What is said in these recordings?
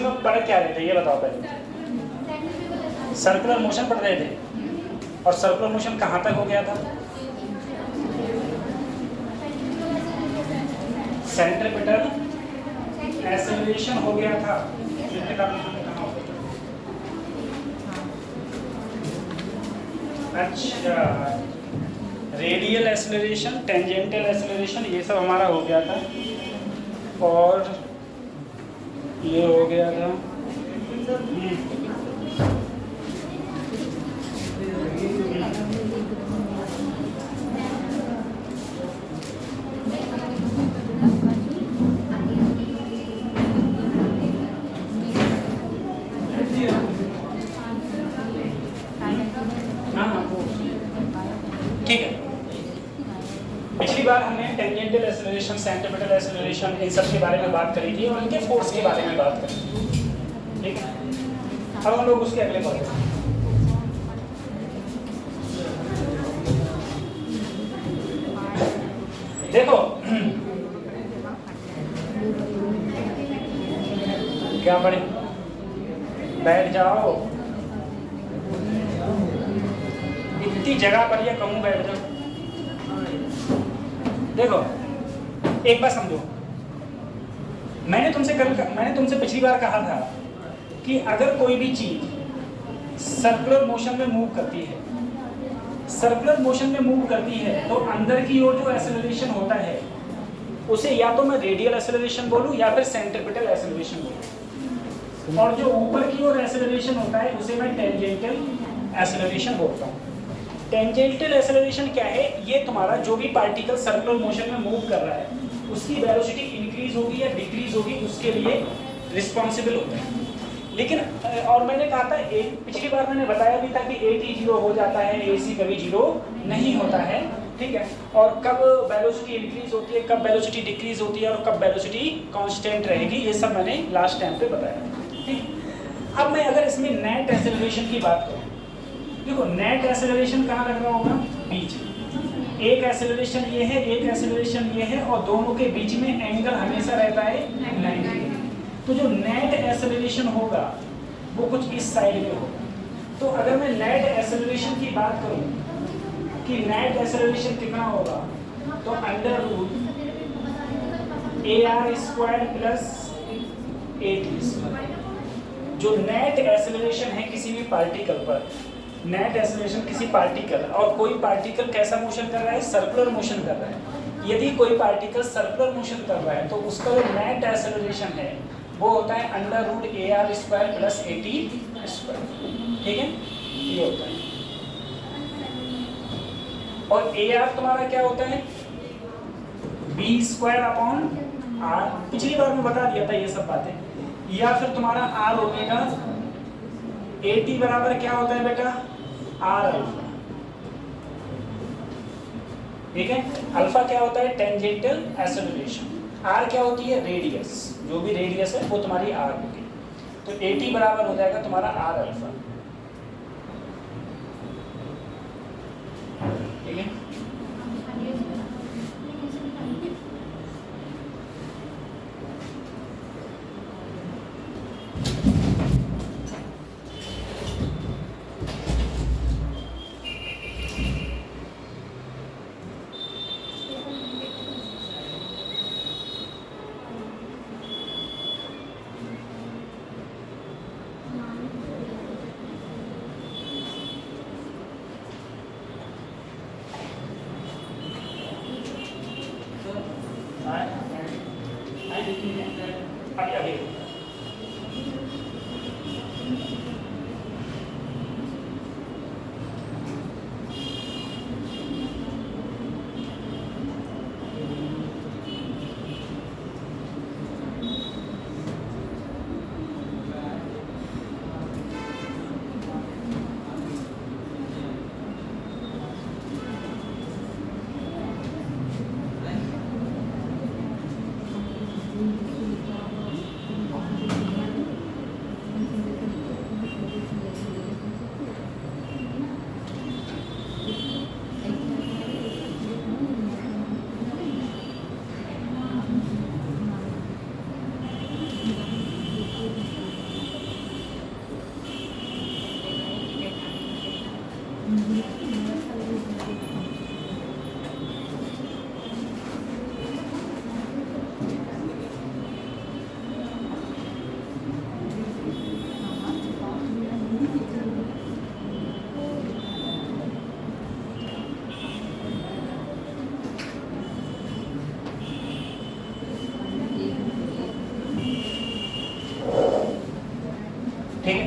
में पढ़ क्या रहे थे ये बताओ पहले। सर्कुलर मोशन पढ़ रहे थे, और सर्कुलर मोशन कहाँ तक हो गया था? सेंट्रीपिटल एक्सेलरेशन हो गया था। अच्छा, रेडियल एक्सेलरेशन, टेंजेंटल एक्सेलरेशन, ये सब हमारा हो गया था, और ये हो गया था ठीक है। पिछली बार हमने टेंजेंटल एक्सेलरेशन, सेंट्रीपिटल एक्सेलरेशन, इन सब के बारे में बात करी थी और इनके फोर्स के बारे में बात करी थी, ठीक है। अब हम लोग उसके अगले पढ़ते हैं। देखो क्या पढ़े, बैठ जाओ, इतनी जगह पर या कहूँ बैठ जाओ। देखो एक बात समझो, मैंने तुमसे पिछली बार कहा था कि अगर कोई भी चीज सर्कुलर मोशन में मूव करती है, सर्कुलर मोशन में मूव करती है, तो अंदर की ओर जो एक्सेलरेशन होता है उसे या तो मैं रेडियल एक्सेलरेशन बोलूं या फिर सेंट्रीपिटल एक्सेलरेशन बोलूं, और जो ऊपर की ओर एक्सेलरेशन होता है उसे मैं टेंजेंटल एक्सेलरेशन बोलता हूं। टेंजेंटल एक्सेलरेशन क्या है? ये तुम्हारा जो भी पार्टिकल सर्कुलर मोशन में मूव कर रहा है उसकी वेलोसिटी इंक्रीज होगी या डिक्रीज होगी, उसके लिए रिस्पॉन्सिबल होता है। लेकिन और मैंने कहा था, पिछली बार मैंने बताया भी था कि AT 0 हो जाता है, AC कभी 0 नहीं होता है, ठीक है। और कब वेलोसिटी इंक्रीज होती है, कब वेलोसिटी डिक्रीज होती है, और कब वेलोसिटी कांस्टेंट रहेगी, ये सब मैंने लास्ट टाइम पे बताया, ठीक। अब मैं अगर इसमें नेट एक्सेलरेशन की बात करूँ, देखो नेट एक्सेलरेशन कहाँ लग रहा होगा? बीच में। एक एक्सेलरेशन ये है, एक एक्सेलरेशन ये है, और दोनों के बीच में एंगल हमेशा रहता है 90 डिग्री। तो जो नेट एक्सेलरेशन होगा वो कुछ इस साइड में होगा। तो अगर मैं नेट एक्सेलरेशन की बात करूं कि नेट एक्सेलरेशन कितना होगा, तो under root AR² plus AT²। जो नेट एक्सेलरेशन है किसी भी पार्टिकल पर, नेट एक्सेलरेशन किसी पार्टिकल, और कोई पार्टिकल कैसा मोशन कर रहा है? सर्कुलर मोशन कर रहा है। यदि कोई पार्टिकल सर्कुलर मोशन कर रहा है तो उसका जो नेट एक्सेलरेशन है वो होता है under root AR² plus AT², ठीक है, ये होता है। और AR तुम्हारा क्या होता है? B²/R। पिछली बार में बता दिया था ये सब बातें। या फिर तुम्हारा R ओमेगा। AT बराबर क्या होता है बेटा? R अल्फा, ठीक है। अल्फा क्या होता है? टेंजेंटल एक्सेलरेशन। R क्या होती है? रेडियस, जो भी रेडियस है वो तुम्हारी R होगी। तो AT बराबर हो जाएगा तुम्हारा R अल्फा, ठीक है। ठीक है।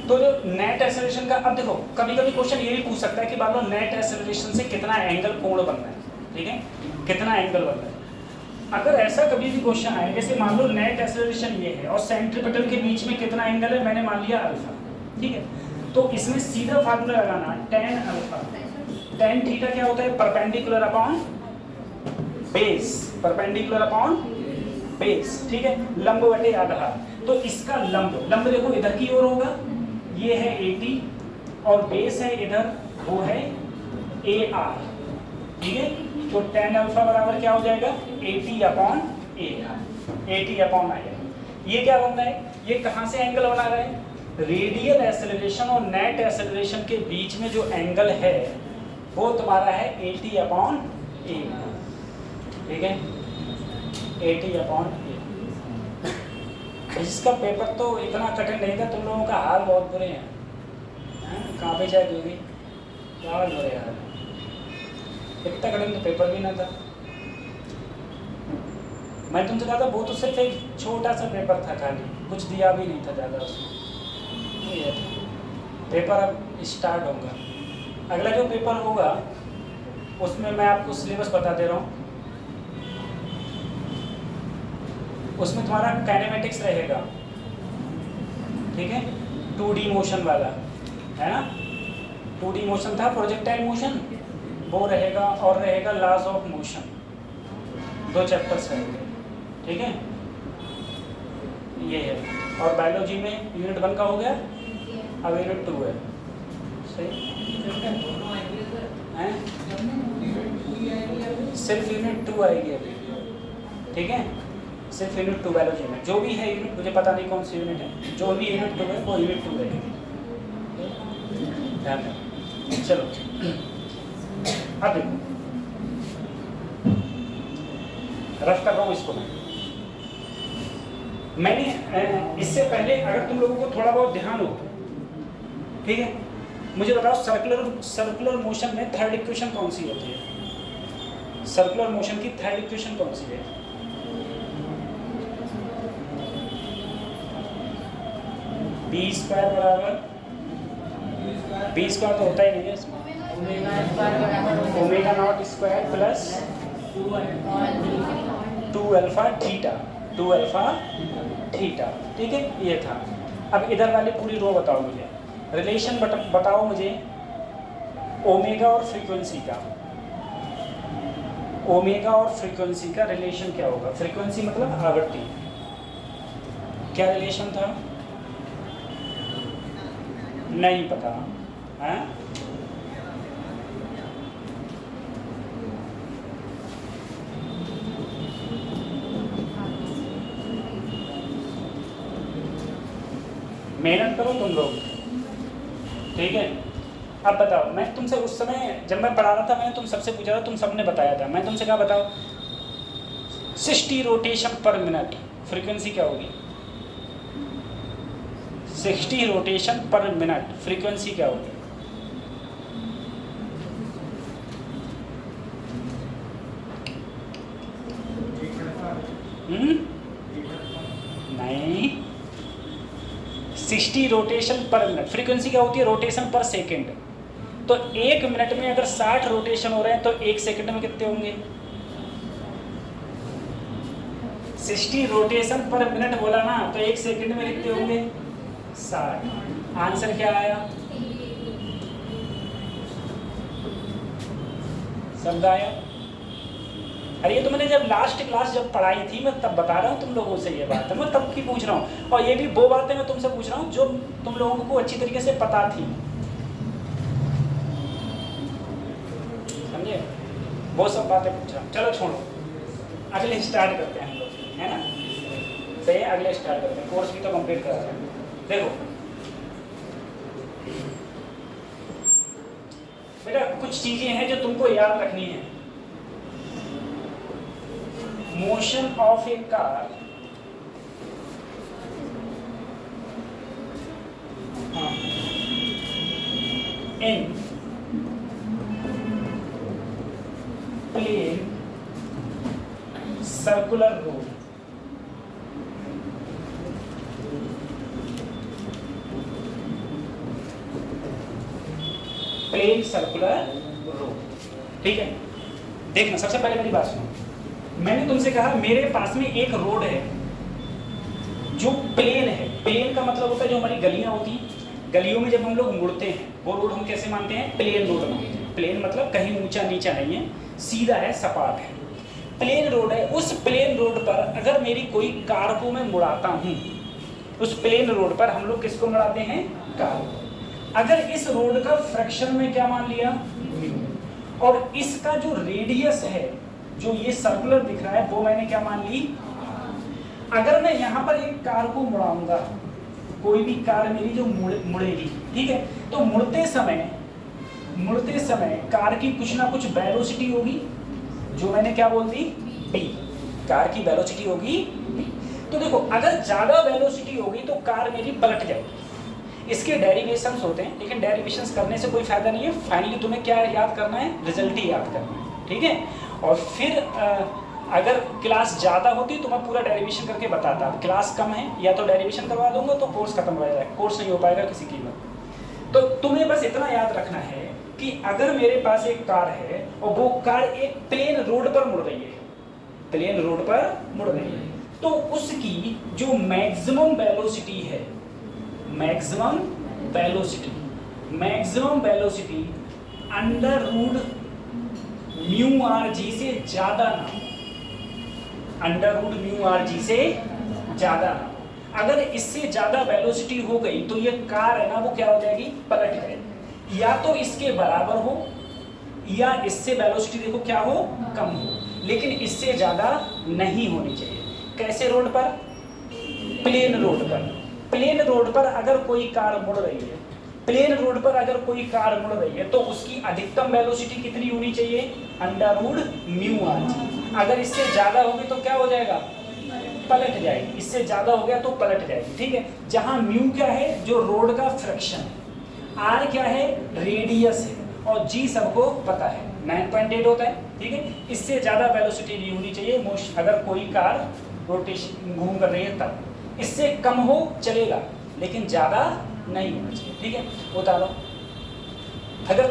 तो जो नेट एक्सेलरेशन का, अब देखो कभी कभी क्वेश्चन ये भी पूछ सकता है कि मान लो नेट एक्सेलरेशन से कितना एंगल कोण बनना है, ठीक है, कितना एंगल बनना है। अगर ऐसा कभी भी क्वेश्चन आए, जैसे मान लो नेट एक्सेलरेशन ये है और सेंट्रीपिटल के बीच में कितना एंगल है, मैंने मान लिया अल्फा, ठीक है, तो इसमें सीधा फार्मूला लगाना tan अल्फा, tan थीटा क्या होता है, perpendicular upon base, perpendicular upon base, ठीक है, लंब बटे आधार। तो इसका लंब, लंब देखो इधर की ओर होगा, ये है 80 और बेस है इधर, वो है AR, ठीक है। तो tan अल्फा बराबर क्या हो जाएगा, 80 अपॉन AR, 80 अपॉन AR। ये क्या बन रहा है, ये कहाँ से एंगल बना रहा है, रेडियल एक्सेलरेशन और नेट एक्सेलरेशन के बीच में जो एंगल है वो तुम्हारा है 80 अपॉन AR, ठीक है, 80 अपॉन AR। इसका पेपर तो इतना कठिन नहीं था, तुम लोगों का हाल बहुत बुरे हैं, कहाँ पे जाए दोगे, क्या बुरे हाल, इतना कठिन तो पेपर भी ना था। मैं तुमसे कहा था वो तो सिर्फ एक छोटा सा पेपर था, खाली कुछ दिया भी नहीं था ज़्यादा उसमें। ये पेपर अब स्टार्ट होगा, अगला जो पेपर होगा उसमें मैं आपको सिलेबस बता दे रहा हूँ, उसमें तुम्हारा काइनेमेटिक्स रहेगा, ठीक है, 2D मोशन वाला है ना, 2D मोशन था, प्रोजेक्टाइल मोशन वो रहेगा, और रहेगा लॉज ऑफ मोशन, 2 चैप्टर्स रहेंगे, ठीक है, ये है। और बायोलॉजी में यूनिट 1 का हो गया, अब यूनिट 2 है, सही है, सिर्फ यूनिट 2 आएगी अभी, ठीक है, सिर्फ यूनिट 2 बायोलॉजी में, जो भी है यूनिट, मुझे पता नहीं कौन सी यूनिट है, जो भी यूनिट 2 है वो यूनिट 2 रहेगी, ध्यान रखो। चलो अब देखो, रफ कर रहा हूँ इसको मैंने इससे पहले अगर तुम लोगों को थोड़ा बहुत ध्यान हो, ठीक है, मुझे बताओ सर्कुलर मोशन में थर्ड इक्वेशन कौन सी होती है, सर्कुलर मोशन की थर्ड इक्वेशन कौन सी है, बी स्क्वायर बराबर, बी स्क्वायर तो होता ही नहीं है इसमें, omega naught square plus 2 alpha theta, 2 alpha theta, ठीक है, ये था। अब इधर वाली पूरी रो बताओ मुझे, रिलेशन बताओ मुझे ओमेगा और फ्रीक्वेंसी का, ओमेगा और फ्रीक्वेंसी का रिलेशन क्या होगा, फ्रीक्वेंसी मतलब आवृत्ति, क्या रिलेशन था, नहीं पता है, मेहनत करो तुम लोग, ठीक है। अब बताओ, मैं तुमसे उस समय जब मैं पढ़ा रहा था, मैंने तुम सबसे पूछा था, तुम सबने बताया था, मैं तुमसे कहा बताओ 60 रोटेशन पर मिनट फ्रीक्वेंसी क्या होगी, 60 रोटेशन पर मिनट फ्रीक्वेंसी क्या होगी, नहीं, 60 रोटेशन पर मिनट, फ्रीक्वेंसी क्या होती है, रोटेशन पर सेकंड। तो 1 मिनट में अगर 60 रोटेशन हो रहे हैं तो 1 सेकंड में कितने होंगे, 60 रोटेशन पर मिनट बोला ना, तो 1 सेकंड में कितने होंगे, 60। आंसर क्या आया, शब्द आया। अरे ये तो मैंने जब लास्ट क्लास जब पढ़ाई थी, मैं तब बता रहा हूँ तुम लोगों से, ये बात है मैं तब की पूछ रहा हूँ, और ये भी वो बातें मैं तुमसे पूछ रहा हूँ जो तुम लोगों को अच्छी तरीके से पता थी, समझे, वो सब बातें पूछ रहा हूँ। चलो छोड़ो, अगले स्टार्ट करते हैं हम लोग, है ना, सही है, अगले स्टार्ट करते हैं, कोर्स भी तो कंप्लीट कर रहे हैं। देखो बेटा, कुछ चीजें हैं जो तुमको याद रखनी है। Motion of a car in plane circular road plane circular road. ठीक है, देखना सबसे पहले मेरी बात सुनो। मैंने तुमसे कहा मेरे पास में एक रोड है जो प्लेन है। प्लेन का मतलब होता है जो हमारी गलियां होती हैं, गलियों में जब हम लोग मुड़ते हैं वो रोड हम कैसे मानते हैं? प्लेन रोड मानते हैं। प्लेन मतलब कहीं ऊंचा नीचा नहीं है, सीधा है, सपाट है, प्लेन रोड है। उस प्लेन रोड पर अगर मेरी कोई कार को मैं मुड़ाता हूँ, उस प्लेन रोड पर हम लोग किसको मुड़ाते हैं? कार। अगर इस रोड का फ्रैक्शन में क्या मान लिया? और इसका जो रेडियस है, जो ये सर्कुलर दिख रहा है, वो मैंने क्या मान ली? अगर मैं यहाँ पर एक कार को मुड़ाऊंगा, कोई भी कार मेरी जो मुड़ेगी, ठीक है, तो मुड़ते समय कार की कुछ ना कुछ वेलोसिटी होगी, जो मैंने क्या बोल दी? b। कार की वेलोसिटी होगी b। तो देखो, अगर ज्यादा वेलोसिटी होगी तो कार मेरी पलट जाएगी। इसके डेरिवेशंस होते हैं, लेकिन डेरिवेशंस करने से कोई फायदा नहीं है। फाइनली तुम्हें क्या याद करना है? रिजल्ट ही याद करना है। ठीक है, और फिर अगर क्लास ज़्यादा होती तो मैं पूरा डेरिवेशन करके बताता। अब क्लास कम है, या तो डेरिवेशन करवा दूंगा तो कोर्स खत्म हो जाएगा, कोर्स नहीं हो पाएगा किसी कीमत। तो तुम्हें बस इतना याद रखना है कि अगर मेरे पास एक कार है और वो कार एक प्लेन रोड पर मुड़ रही है, प्लेन रोड पर मुड़ रही है, तो उसकी जो मैक्सिमम वेलोसिटी है, maximum velocity under root mu R G से ज्यादा ना, under root mu R G से ज्यादा ना। अगर इससे ज्यादा वेलोसिटी हो गई तो ये कार है ना, वो क्या हो जाएगी? पलट जाएगी। या तो इसके बराबर हो, या इससे वेलोसिटी देखो क्या हो? कम हो, लेकिन इससे ज्यादा नहीं होनी चाहिए। कैसे रोड पर? प्लेन रोड पर। प्लेन रोड पर अगर कोई कार मुड़ रही है, प्लेन रोड पर अगर कोई कार मुड़ रही है तो उसकी अधिकतम वेलोसिटी कितनी होनी चाहिए? Under root mu R G. अगर इससे ज्यादा होगी तो क्या हो जाएगा? पलट जाएगी। इससे ज्यादा हो गया तो पलट जाएगी। ठीक है, जहां म्यू क्या है? जो रोड का फ्रैक्शन है, आर क्या है? रेडियस है, और जी सबको पता है 9.8 होता है। ठीक है, इससे ज्यादा वेलोसिटी नहीं होनी चाहिए अगर कोई कार रोटेशन घूम कर रही है तब। इससे कम हो चलेगा, लेकिन ज्यादा नहीं होना चाहिए। ठीक है, उतारो। अगर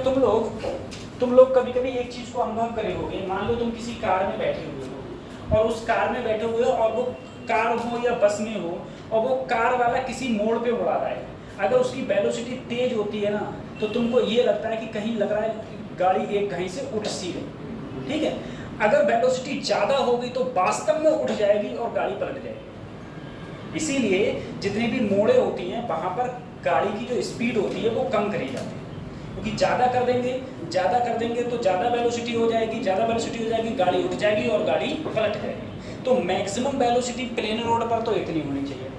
तुम लोग कभी कभी एक चीज को अनुभव करे होगे, मान लो तुम किसी कार में बैठे हुए हो, और उस कार में बैठे हुए हो, और वो कार हो या बस में हो, और वो कार वाला किसी मोड़ पे मुड़ा रहा है। अगर उसकी वेलोसिटी तेज होती है ना, तो तुमको ये लगता है कि कहीं लग रहा है कि गाड़ी एक कहीं से उठ सी गई। ठीक है, अगर वेलोसिटी ज्यादा होगी तो वास्तव में उठ जाएगी और गाड़ी पलट जाएगी। इसीलिए जितनी भी मोड़े होती हैं वहां पर गाड़ी की जो स्पीड होती है वो कम करी जाती है, क्योंकि ज़्यादा कर देंगे तो ज़्यादा वेलोसिटी हो जाएगी, गाड़ी उठ जाएगी और गाड़ी पलट जाएगी। तो मैक्सिमम वेलोसिटी प्लेन रोड पर तो इतनी होनी चाहिए।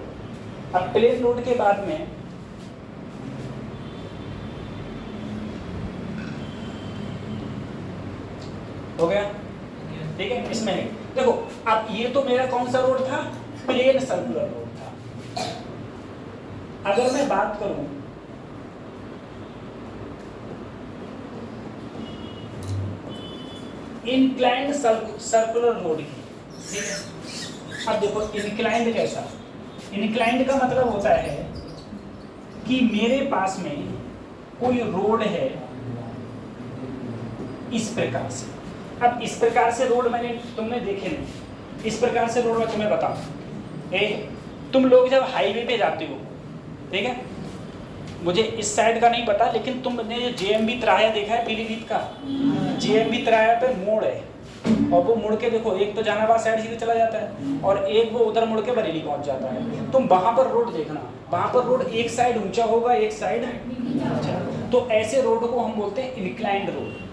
अब प्लेन रोड के बाद में हो गया। ठीक है, इसमें देखो, अब ये तो मेरा कौन सा रोड था? प्लेन सर्कुलर रोड था। अगर मैं बात करूं इंक्लाइंड सर्कुलर रोड की, ठीक है, अब देखो इंक्लाइंड कैसा? इंक्लाइंड का मतलब होता है कि मेरे पास में कोई रोड है इस प्रकार से। अब इस प्रकार से रोड तुमने देखे नहीं। इस प्रकार से रोड मैं तुम्हें बताऊं, तुम लोग जब हाईवे पे जाते हो, ठीक है, मुझे इस साइड का नहीं पता, लेकिन तुमने जेएमबी तिराया देखा है पीलीभीत का? जेएमबी तिराया पे मोड़ है, और वो मुड़ के देखो, एक तो जहानाबाद साइड सीधे चला जाता है और एक वो उधर मुड़ के बरेली पहुंच जाता है। तुम वहां पर रोड देखना, वहां पर रोड एक साइड ऊंचा होगा, एक साइड नीचा। तो ऐसे रोड को हम बोलते हैं इंक्लाइंड रोड।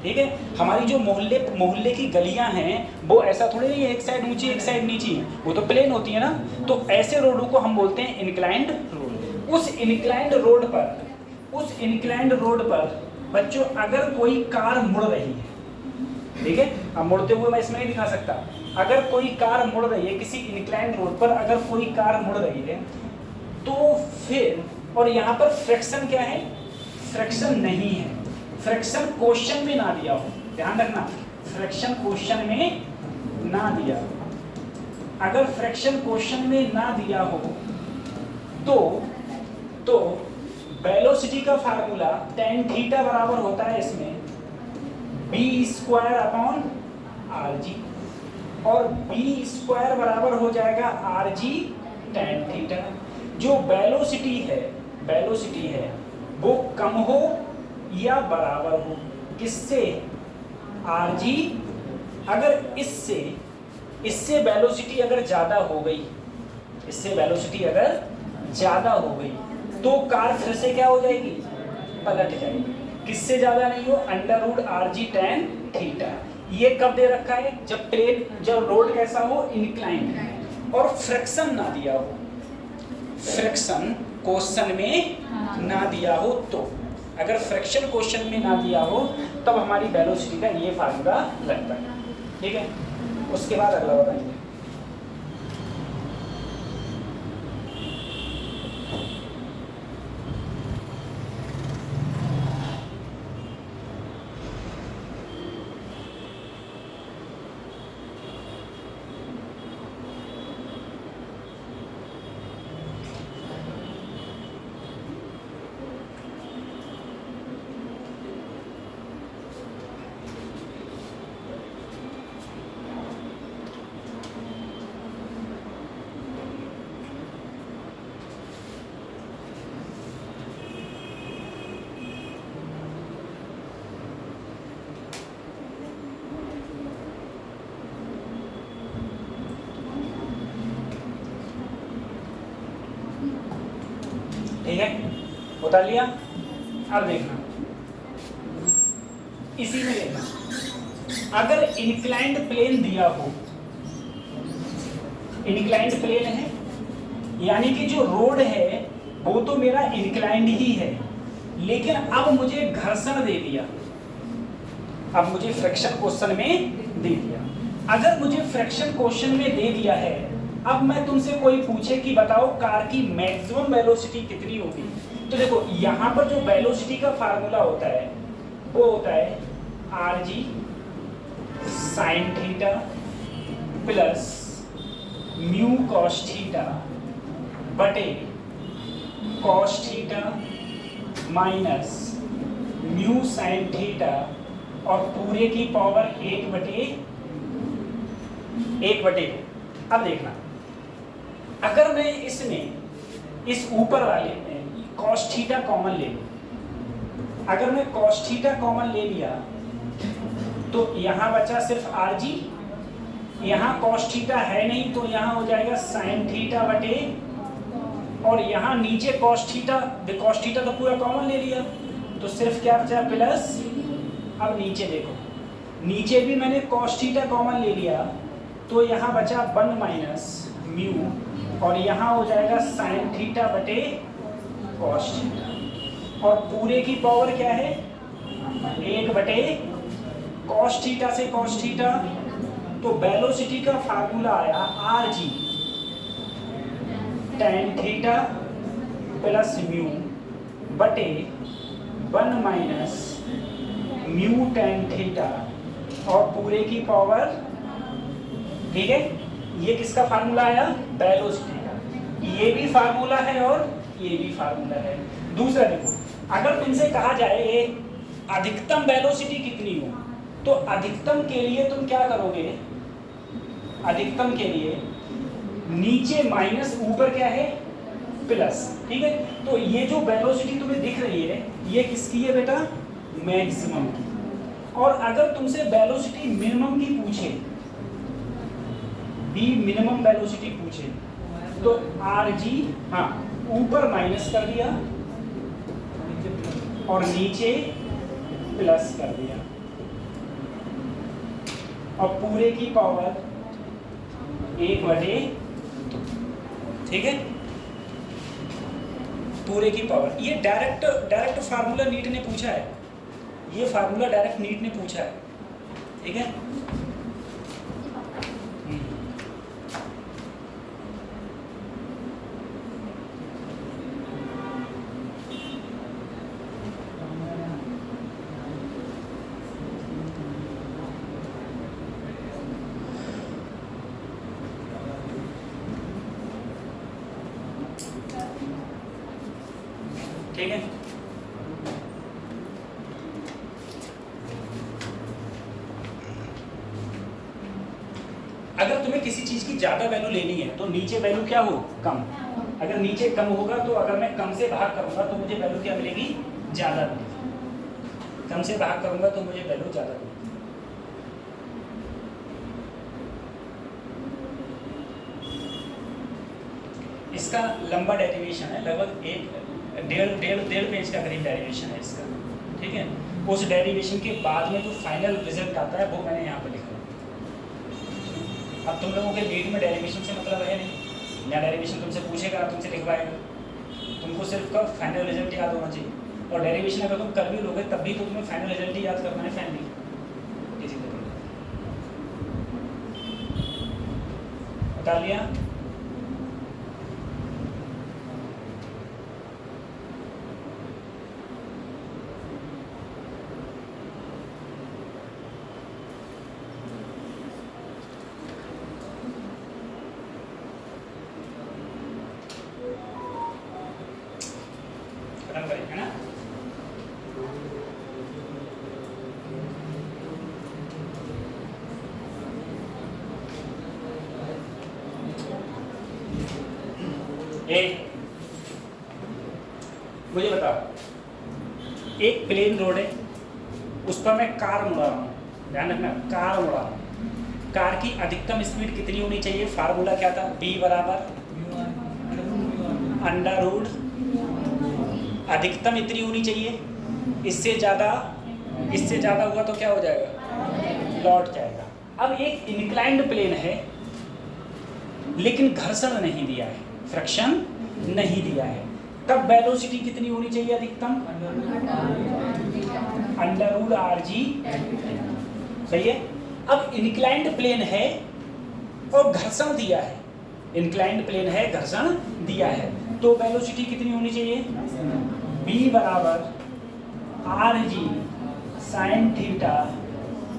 ठीक है, हमारी जो मोहल्ले की गलियां हैं वो ऐसा थोड़ी नहीं है, एक साइड ऊंची एक साइड नीची, वो तो प्लेन होती है ना। तो ऐसे रोडों को हम बोलते हैं इंक्लाइंड रोड। उस इंक्लाइंड रोड पर बच्चों अगर कोई कार मुड़ रही है, ठीक है, अब मुड़ते हुए मैं इसमें नहीं दिखा सकता, अगर कोई कार मुड़ रही है किसी इंक्लाइंड रोड पर, अगर कोई कार मुड़ रही है तो फिर, और यहाँ पर फ्रैक्शन क्या है? फ्रैक्शन नहीं है, फ्रैक्शन क्वेश्चन में ना दिया हो, ध्यान रखना, फ्रैक्शन क्वेश्चन में ना दिया हो। अगर फ्रैक्शन क्वेश्चन में ना दिया हो तो वेलोसिटी का फार्मूला tan थीटा बराबर होता है इसमें b² अपॉन rg, और b² बराबर हो जाएगा rg tan थीटा। जो वेलोसिटी है वो कम हो या बराबर हो किससे? rg। अगर इससे वेलोसिटी अगर ज़्यादा हो गई, तो कार फिर से क्या हो जाएगी? पलट जाएगी। किससे ज़्यादा नहीं हो? √rg tan theta. ये कब दे रखा है? जब रोड कैसा हो? इंक्लाइंड, और फ्रिक्शन ना दिया हो, फ्रिक्शन क्वेश्चन में ना दिया हो। तो अगर फ्रिक्शन क्वेश्चन में ना दिया हो तब हमारी वेलोसिटी का ये फार्मूला लगता है। ठीक है, उसके बाद अगला बताएंगे। ठीक है, उतार लिया। अब देखना, इसी में देखना, अगर इंक्लाइंड प्लेन दिया हो, इंक्लाइंड प्लेन है यानी कि जो रोड है वो तो मेरा इंक्लाइंड ही है, लेकिन अब मुझे घर्षण दे दिया, अब मुझे फ्रिक्शन क्वेश्चन में दे दिया। अगर मुझे फ्रिक्शन क्वेश्चन में दे दिया है, अब मैं तुमसे कोई पूछे कि बताओ कार की मैक्सिमम वेलोसिटी कितनी होगी, तो देखो यहाँ पर जो वेलोसिटी का फार्मूला होता है वो होता है rg sin theta plus mu cos theta बटे cos theta minus mu sin theta, और पूरे की पावर 1/2। अब देखना, अगर मैं इसमें इस ऊपर वाले में cos थीटा कॉमन ले लूं, अगर मैं cos थीटा कॉमन ले लिया तो यहाँ बचा सिर्फ rg, यहाँ cos थीटा है नहीं तो यहाँ हो जाएगा sin थीटा बटे, और यहाँ नीचे cos थीटा तो पूरा कॉमन ले लिया तो सिर्फ क्या बचा? प्लस। अब नीचे देखो, नीचे भी मैंने cos थीटा कॉमन ले लिया तो यहाँ बचा 1 माइनस म्यू, और यहाँ हो जाएगा sin थीटा बटे cos थीटा, और पूरे की पावर क्या है? 1/, cos थीटा से cos थीटा, तो वेलोसिटी का फार्मूला आया rg tan theta plus mu बटे 1 माइनस म्यू tan थीटा, और पूरे की पावर। ठीक है, ये किसका फार्मूला आया? वेलोसिटी का। ये भी फार्मूला है और ये भी फार्मूला है। दूसरा देखो, अगर तुमसे कहा जाए अधिकतम वेलोसिटी कितनी हो, तो अधिकतम के लिए तुम क्या करोगे? अधिकतम के लिए नीचे माइनस, ऊपर क्या है? प्लस। ठीक है, तो ये जो वेलोसिटी तुम्हें दिख रही है ये किसकी है बेटा? मैक्सिमम की। और अगर तुमसे वेलोसिटी मिनिमम की पूछे, बी मिनिमम वेलोसिटी पूछे, तो rg, हाँ ऊपर माइनस कर दिया और नीचे प्लस कर दिया, और पूरे की पावर 1/2। ठीक है, पूरे की पावर। ये डायरेक्ट फार्मूला नीट ने पूछा है, ये फार्मूला डायरेक्ट नीट ने पूछा है। ठीक है, ठीक है। किसी चीज़ की ज़्यादा वैल्यू लेनी है तो नीचे वैल्यू क्या हो, कम। अगर नीचे कम होगा तो अगर मैं कम से भाग करूँगा तो मुझे वैल्यू क्या मिलेगी, ज़्यादा मिलेगी। कम से भाग करूँगा तो मुझे वैल्यू ज़्यादा मिलेगी। इसका लंबा डेरिवेशन है, लगभग डेढ़ पेज का करीब डेरिवेशन है इसका, ठीक है। उस डेरिवेशन के बाद में जो फाइनल रिजल्ट आता है वो मैंने यहाँ पर लिखा। अब तुम लोगों के नीट में डेरिवेशन से मतलब है नहीं, या डेरिवेशन तुमसे पूछेगा, तुमसे लिखवाएगा, तुमको सिर्फ का फाइनल रिजल्ट याद होना चाहिए। और डेरिवेशन अगर तुम कर भी लोगे तब भी तो तुम्हें फाइनल रिजल्ट ही याद करना है, फाइनली किसी तरह बता लिया। है ना? एक मुझे बताओ, एक प्लेन रोड है, उस पर मैं कार मुड़ा रहा हूँ, ध्यान रखना, कार मुड़ा रहा हूँ। कार की अधिकतम स्पीड कितनी होनी चाहिए? फार्मूला क्या था? B बराबर अंडर रूट, अधिकतम इतनी होनी चाहिए, इससे ज़्यादा हुआ तो क्या हो जाएगा? लौट जाएगा। अब एक इंक्लाइंड प्लेन है लेकिन घर्षण नहीं दिया है, फ्रिक्शन नहीं दिया है, तब वेलोसिटी कितनी होनी चाहिए अधिकतम? अंडर रूट RG, सही है। अब इंक्लाइंड प्लेन है और घर्षण दिया है, इंक्लाइंड प्लेन है, घर्षण दिया है, तो वेलोसिटी कितनी होनी चाहिए? B बराबर RG sine theta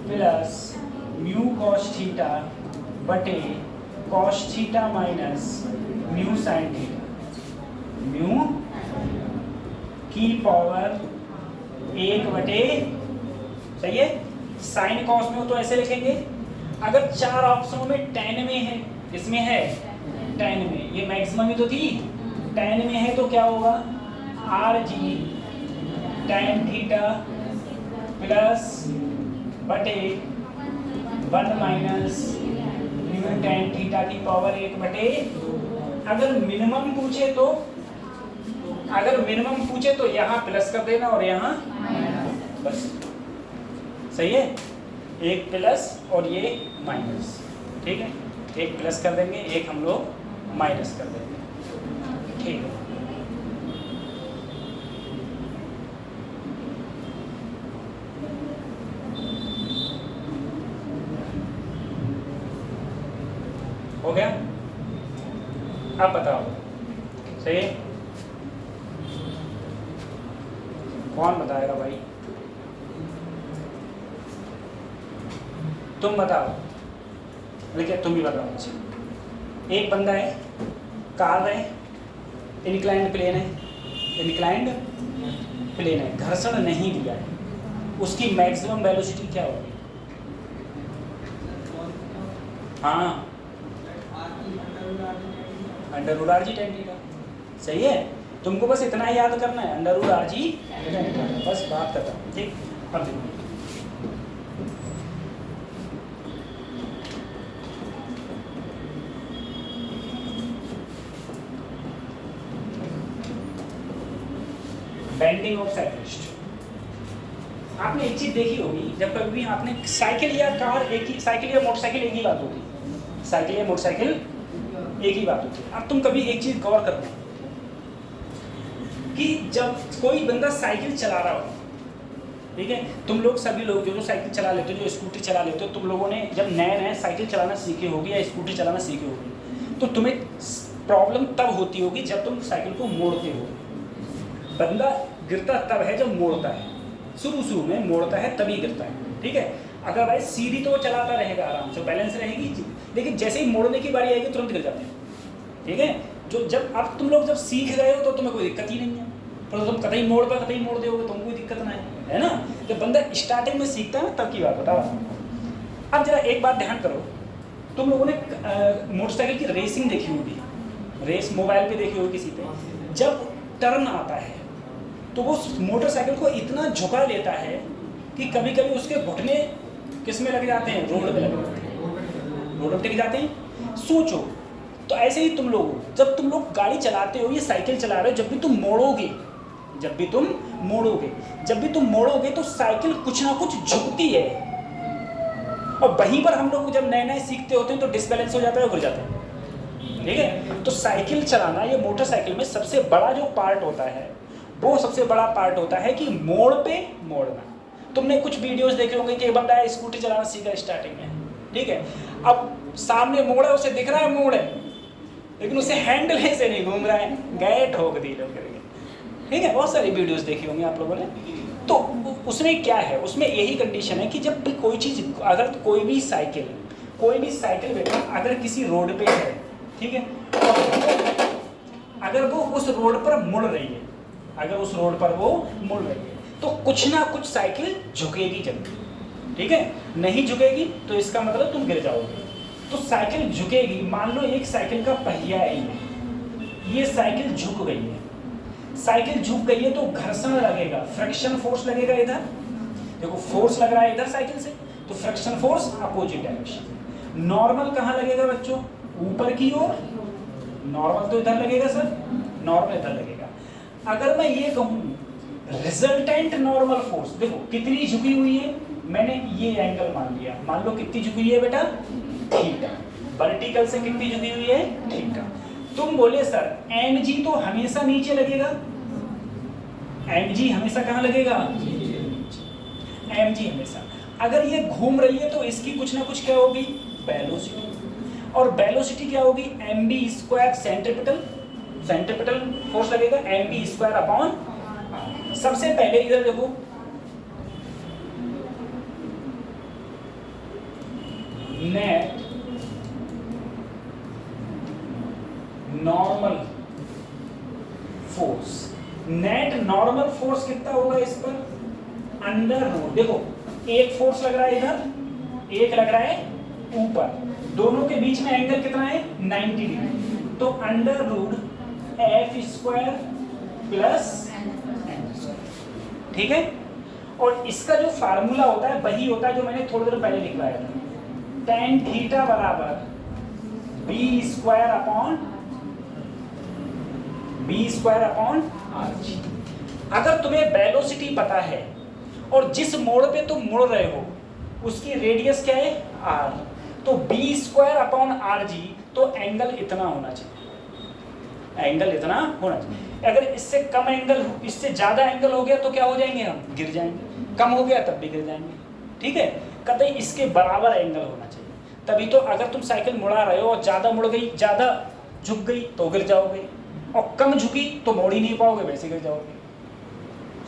plus mu cos theta बटे cos theta minus mu sine theta, mu की पावर 1 बटे, सही है। साइन कॉस में हो तो ऐसे लिखेंगे। अगर चार ऑप्शनों में tan में है, इसमें है tan में, ये मैक्सिमम ही तो थी, tan में है तो क्या होगा? RG tan थीटा प्लस बटे 1 माइनस म्यू tan थीटा की पावर 1 बटे। अगर मिनिमम पूछे तो यहाँ प्लस कर देना और यहाँ बस, सही है। एक प्लस और ये माइनस, ठीक है, एक प्लस कर देंगे, एक हम लोग माइनस कर देंगे, ठीक है। हो गया? अब बताओ, सही है? कौन बताएगा भाई? तुम बताओ, लेकिन तुम ही बताओ मुझे। एक बंदा है, कार है, इंक्लाइंड प्लेन है, घर्षण नहीं दिया है, उसकी मैक्सिमम वेलोसिटी क्या होगी? हाँ, under root RG tan theta, सही है। तुमको बस इतना ही याद करना है, under root RG tan theta, बस बात करता हूँ, ठीक। अब देखो, बेंडिंग ऑफ साइक्लिस्ट। आपने एक चीज देखी होगी, जब कभी भी आपने साइकिल या कार एक ही, साइकिल या मोटरसाइकिल एक ही बात होती, साइकिल या मोटरसाइकिल एक ही बात होती है। अब तुम कभी एक चीज गौर करना कि जब कोई बंदा साइकिल चला रहा हो, ठीक है, तुम लोग सभी लोग जो साइकिल चला लेते हो, जो स्कूटी चला लेते हो, तुम लोगों ने जब नए साइकिल चलाना सीखे होगी या स्कूटी चलाना सीखे होगी, तो तुम्हें प्रॉब्लम तब होती होगी जब तुम साइकिल को मोड़ते हो। बंदा गिरता तब है जब मोड़ता है, शुरू में मोड़ता है तभी गिरता है, ठीक है। अदरवाइज सीधी तो वो चलाता रहेगा, आराम से बैलेंस रहेगी, लेकिन जैसे ही मोड़ने की बारी आएगी तुरंत गिर जाते हैं, ठीक है। जो जब अब तुम लोग जब सीख रहे हो तो तुम्हें कोई दिक्कत ही नहीं है, पर तुम कतई मोड़ दोगे, तुम कोई दिक्कत ना है ना। जब बंदा स्टार्टिंग में सीखता है ना, तब की बात बताओ। अब जरा एक बात ध्यान करो तुम लोगों ने मोटरसाइकिल की रेसिंग देखी होगी, रेस मोबाइल पे देखी होगी किसी पे। जब टर्न आता है तो वो मोटरसाइकिल को इतना झुका लेता है कि कभी कभी उसके घुटने किस में लग जाते हैं, रोड में लग जाते हैं, रोड पर टिक जाते हैं। सोचो, तो ऐसे ही तुम लोग जब तुम लोग गाड़ी चलाते हो, ये साइकिल चला रहे हो, जब भी तुम मोड़ोगे तो साइकिल कुछ ना कुछ झुकती है। और वहीं पर हम लोग जब नए नए सीखते होते हैं तो डिसबैलेंस हो जाता है और गिर जाते हैं। ठीक है, तो साइकिल चलाना, ये मोटरसाइकिल में सबसे बड़ा जो पार्ट होता है वो सबसे बड़ा पार्ट होता है कि मोड़ पे मोड़ना। तुमने कुछ वीडियोस देखे होंगे कि एक बंदा है स्कूटी चलाना सीखा स्टार्टिंग में, ठीक है, अब सामने मोड़ है, उसे दिख रहा है मोड़ है, लेकिन उसे हैंडल ऐसे नहीं घूम रहा है, गए ठोक दी लोग। ठीक है, बहुत सारी वीडियोस देखी होंगी आप लोगों ने। तो उसमें क्या है, उसमें यही कंडीशन है कि जब भी कोई चीज़, अगर कोई भी साइकिल बेटा अगर किसी रोड पे है, ठीक है, अगर वो उस रोड पर मुड़ रही है, तो कुछ ना कुछ साइकिल झुकेगी जरूर। ठीक है, नहीं झुकेगी तो इसका मतलब तुम गिर जाओगे। तो साइकिल झुकेगी। मान लो एक साइकिल का पहिया है, ये साइकिल झुक गई है, तो घर्षण लगेगा, फ्रिक्शन फोर्स लगेगा इधर। देखो फोर्स लग रहा है इधर साइकिल से, तो friction force opposite direction. Normal कहाँ लगेगा बच्चों, ऊपर की ओर। नॉर्मल तो इधर लगेगा सर, नॉर्मल इधर लगेगा। अगर मैं ये कहूँ रिजल्टेंट नॉर्मल फोर्स, देखो कितनी झुकी हुई है, मैंने ये एंगल मान लिया, मान लो कितनी झुकी हुई है बेटा, थीटा। वर्टिकल से कितनी झुकी हुई है, थीटा। तुम बोले सर mg तो हमेशा नीचे लगेगा, mg हमेशा कहाँ लगेगा, mg हमेशा। अगर ये घूम रही है तो इसकी कुछ ना कुछ क्या होगी, वेलोसिटी। और वेलोसिटी क्या होगी, mv स्क्वायर सेंट्रीपिटल फोर्स लगेगा, mv स्क्वायर अपॉन। सबसे पहले इधर देखो, नेट नॉर्मल फोर्स कितना होगा इस पर, अंडर रूट। देखो एक फोर्स लग रहा है इधर, एक लग रहा है ऊपर, दोनों के बीच में एंगल कितना है, 90 डिग्री। तो under root F square plus N square. ठीक है, और इसका जो फार्मूला होता है वही होता है जो मैंने थोड़ी देर पहले लिखवाया था, tan थीटा बराबर बी स्क्वायर अपॉन आर। अगर तुम्हें वेलोसिटी पता है और जिस मोड़ पे तुम मुड़ रहे हो उसकी रेडियस क्या है, आर, तो B square upon R G, तो एंगल इतना होना चाहिए, अगर इससे कम एंगल, इससे ज्यादा एंगल हो गया तो क्या हो जाएंगे, हम गिर जाएंगे, कम हो गया तब भी गिर जाएंगे। ठीक है, कतई इसके बराबर एंगल होना चाहिए, तभी तो। अगर तुम साइकिल मुड़ा रहे हो और ज्यादा मुड़ गई, ज्यादा झुक गई तो गिर जाओगे, और कम झुकी तो मोड़ ही नहीं पाओगे, वैसे गिर जाओगे।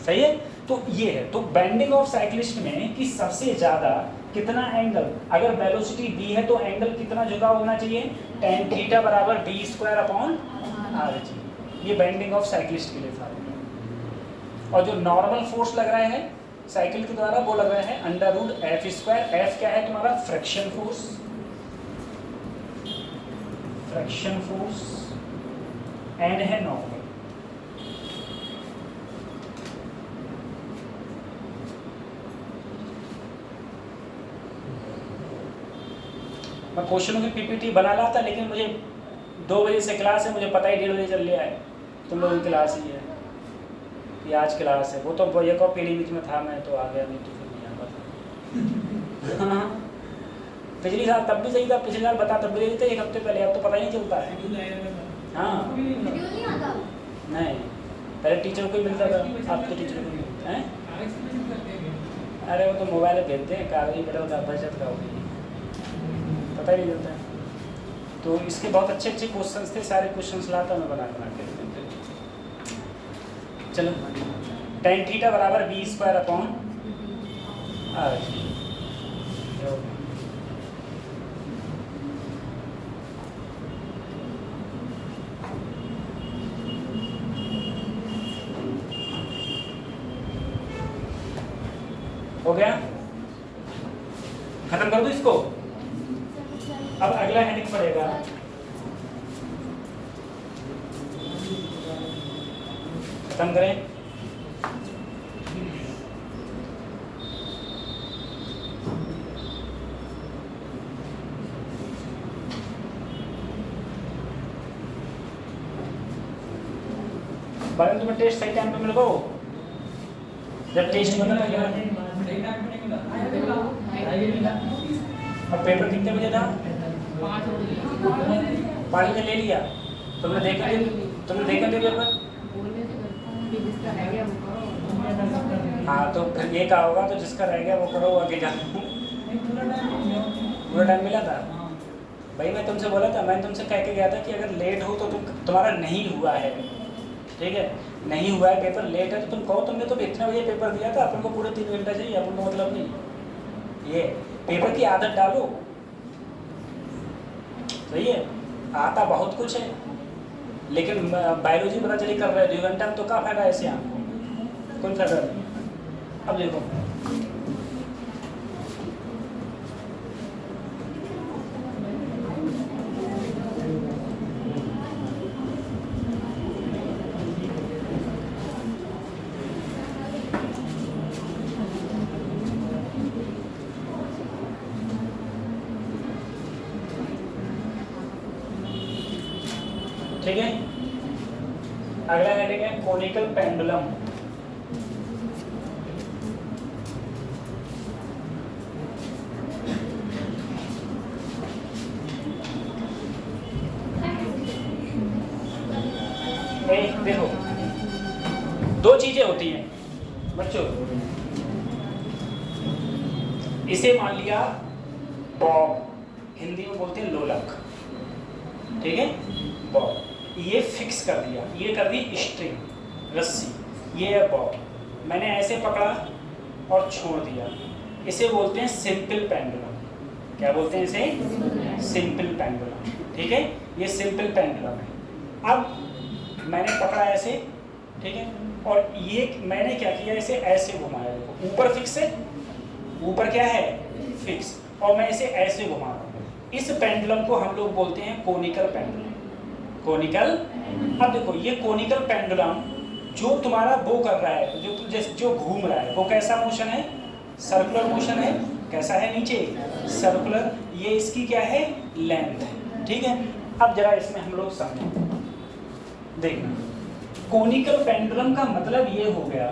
सही है, तो ये है। तो बेंडिंग ऑफ साइक्लिस्ट में कि सबसे ज्यादा कितना एंगल, अगर वेलोसिटी v है तो एंगल कितना झुकाव होना चाहिए, tan थीटा बराबर b स्क्वायर अपॉन आर जी। ये बेंडिंग ऑफ साइक्लिस्ट के लिए फार्मूला। और जो नॉर्मल फोर्स लग रहा है साइकिल के द्वारा वो लग रहा है under root F square. F क्या है तुम्हारा, फ्रिक्शन फोर्स, एन है नॉर्मल। मैं क्वेश्चनों की पीपीटी बना रहा था, लेकिन मुझे 2 बजे से क्लास है, मुझे पता ही 1:30 बजे चल लिया है तुम लोगों की क्लास ही है कि आज क्लास है। वो तो ये को पीलीभीत में था, मैं तो आ गया, नहीं तो फिर नहीं आ पाता। पिछली साल तब भी सही था, पिछली साल बता तब भी सही था, 1 हफ्ते पहले, अब तो पता ही नहीं चलता है। हाँ नहीं, पहले टीचर को ही मिलता था, अब तो टीचर को मिलता है। अरे वो तो मोबाइल में भेजते हैं, कागजी मेडल का बचत का होगी, पता ही नहीं चलता है। तो इसके बहुत अच्छे अच्छे क्वेश्चंस थे, सारे क्वेश्चंस लाता मैं बना के। चलो, tan थीटा बराबर बी स्क्वायर अपॉन आर। हो गया, खत्म कर दूं इसको। अब अगला हेडिंग पड़ेगा खत्म करें। बाद में तुम्हें टेस्ट सही टाइम पे मिल गो, जब टेस्ट मिला अब पेपर कितने बजे था? 5 बजे ले लिया। तुमने देखा थे पेपर? हाँ तो फिर ये कहा होगा तो जिसका रह गया वो करो, आगे जाओ। पूरा टाइम मिला था भाई। मैं तुमसे बोला था, मैंने तुमसे कह के गया था कि अगर लेट हो तो तुम्हारा नहीं हुआ है, ठीक है, नहीं हुआ है पेपर, लेट है तो तुम कहो तुमने तो इतने बजे पेपर दिया था, अपन को पूरे 3 घंटा चाहिए, अपन को मतलब नहीं। ये पेपर की आदत डालो, सही है। आता बहुत कुछ है लेकिन बायोलॉजी पता चली कर रहे हो 2 घंटा में, तो क्या फायदा ऐसे आपको? कोई फायदा नहीं। अब देखो ठीक है, अगला हेडिंग है कोनिकल पेंडुलम। देखो 2 चीजें होती हैं बच्चों, इसे मान लिया बॉब, हिंदी में बोलते हैं लोलक, ठीक है, बॉब, ये फिक्स कर दिया, ये कर दी स्ट्रिंग, रस्सी, ये है बॉब, मैंने ऐसे पकड़ा और छोड़ दिया, इसे बोलते हैं सिंपल पेंडुलम। क्या बोलते हैं इसे? सिंपल पेंडुलम, ठीक है, ये सिंपल पेंडुलम है। अब मैंने पकड़ा ऐसे, ठीक है, और ये मैंने क्या किया, इसे ऐसे घुमाया, देखो ऊपर फिक्स है, ऊपर क्या है फिक्स, और मैं इसे ऐसे घुमा रहा हूँ। इस पेंडुलम को हम लोग बोलते हैं कोनिकल पेंडुलम। कोनिकल, अब देखो ये कोनिकल पेंडुलम जो तुम्हारा वो कर रहा है, जो घूम रहा है, वो कैसा मोशन है? सर्कुलर मोशन है। कैसा है? नीचे सर्कुलर, ये इसकी क्या है? लेंथ है, ठीक है। अब जरा इसमें हम लोग समझें, देखना, कोनिकल पेंडुलम का मतलब ये हो गया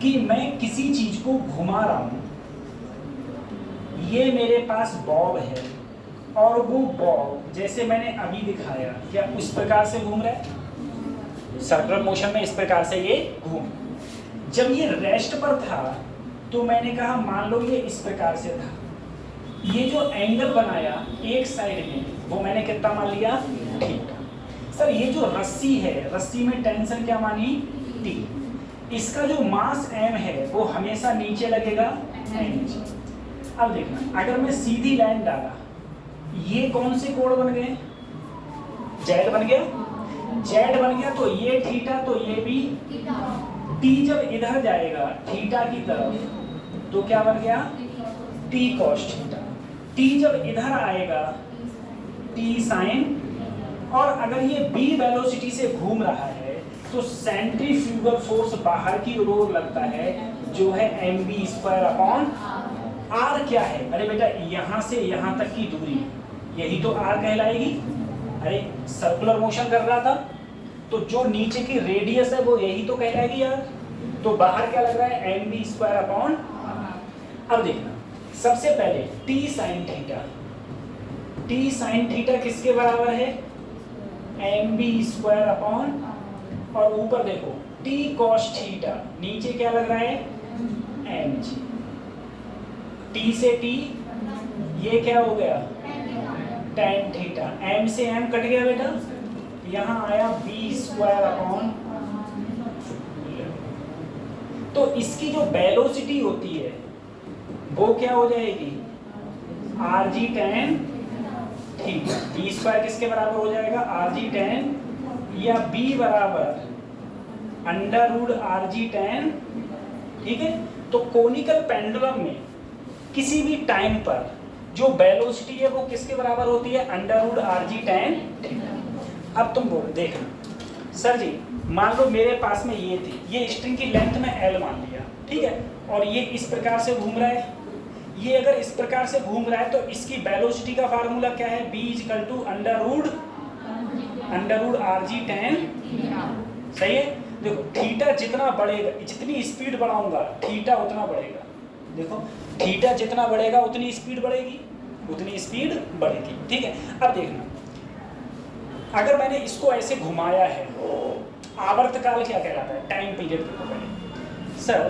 कि मैं किसी चीज को घुमा रहा हूं, ये मेरे पास बॉब है और वो बॉब जैसे मैंने अभी दिखाया, क्या उस प्रकार से घूम रहा है? सर्कुलर मोशन में इस प्रकार से ये घूम। जब ये रेस्ट पर था तो मैंने कहा मान लो ये इस प्रकार से था, ये जो एंगल बनाया एक साइड में वो मैंने कितना मान लिया? थीटा। सर ये जो रस्सी है, रस्सी में टेंशन क्या मानी? टी। इसका जो मास m है वो हमेशा नीचे लगेगा mg। अब देखना, अगर मैं सीधी लाइन डाला, ये कौन से कोण बन गए? जेड बन गया, जेड बन गया, तो ये थीटा, तो ये भी टी। जब इधर जाएगा थीटा की तरफ तो क्या बन गया? T cos theta. टी जब इधर आएगा टी साइन, और अगर ये बी वेलोसिटी से घूम रहा है तो सेंट्रीफ्यूगल फोर्स बाहर की ओर लगता है जो है mv²/r। क्या है? अरे बेटा यहाँ से यहाँ तक की दूरी, यही तो r कहलाएगी। अरे सर्कुलर मोशन कर रहा था तो जो नीचे की रेडियस है वो यही तो कहलाएगी यार। तो बाहर क्या लग रहा है? mv²/r। अब देखना, सबसे पहले t sin theta, t sin theta किसके बराबर है? mv²/, और ऊपर देखो t cos थीटा, नीचे क्या लग रहा है? mg। t से t ये क्या हो गया? tan theta. m से m कट गया बेटा, यहाँ आया v²/। तो इसकी जो वेलोसिटी होती है वो क्या हो जाएगी? rg tan theta. v² किसके बराबर हो जाएगा? rg tan, या b बराबर √rg tan, ठीक है। तो कोनिकल पेंडुलम में किसी भी टाइम पर जो वेलोसिटी है वो किसके बराबर होती है, √rg tan थीटा। अब तुम बोलो देखना सर जी, मान लो मेरे पास में ये थी, ये स्ट्रिंग की लेंथ में L मान लिया, ठीक है, और ये इस प्रकार से घूम रहा है। ये अगर इस प्रकार से घूम रहा है तो इसकी वेलोसिटी का फार्मूला क्या है, b = √rg tan। सही है। देखो थीटा जितना बढ़ेगा, जितनी स्पीड बढ़ाऊंगा थीटा उतना बढ़ेगा। देखो थीटा जितना बढ़ेगा उतनी स्पीड बढ़ेगी, उतनी स्पीड बढ़ेगी, ठीक है। अब देखना, अगर मैंने इसको ऐसे घुमाया है, आवर्तकाल क्या कहलाता है, टाइम पीरियड। देखो पहले सर,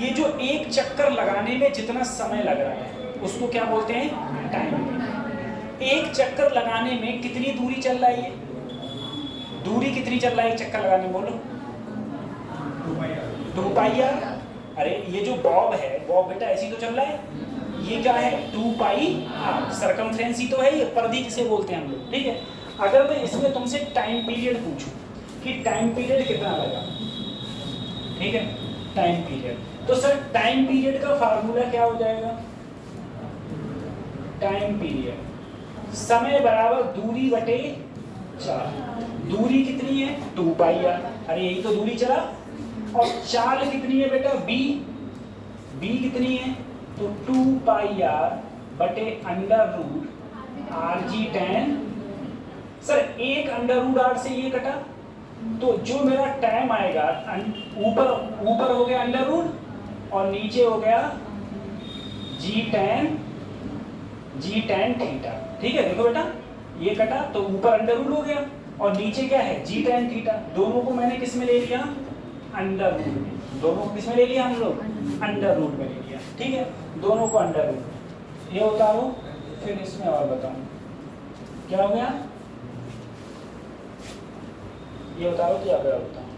ये जो एक चक्कर लगाने में जितना समय लग रहा है उसको क्या बोलते हैं, टाइम। एक चक्कर लगाने में कितनी दूरी चल रही है, दूरी कितनी चल रही है चक्कर लगाने में, बोलो 2πr। अरे ये जो बॉब है, बॉब बेटा ऐसी तो चल रहा है, ये क्या है 2πr, सरकमफ्रेंस ही तो है ये, परिधि जिसे बोलते हैं हम लोग, ठीक है। अगर मैं इसमें तुमसे टाइम पीरियड पूछूं कि टाइम पीरियड कितना लगा, ठीक है, टाइम पीरियड, तो सर टाइम पीरियड का फार्मूला क्या हो जाएगा, टाइम पीरियड समय बराबर दूरी बटे 4। दूरी कितनी है 2πr, अरे यही तो दूरी चला, और चाल कितनी है बेटा b कितनी है, तो 2πr बटे √rg tan। सर एक √r से ये कटा, तो जो मेरा टाइम आएगा ऊपर हो गया √ और नीचे हो गया g tan थीटा, ठीक है। देखो बेटा ये कटा तो ऊपर √ हो गया और नीचे क्या है g tan थीटा। दोनों को मैंने किस में ले लिया, √, दोनों को किस में ले लिया हम लोग, √, में ले लिया, ठीक है। दोनों को √। ये उतारो, फिर इसमें और बताऊं क्या हो गया, ये उतारो तो यहाँ पे होता है।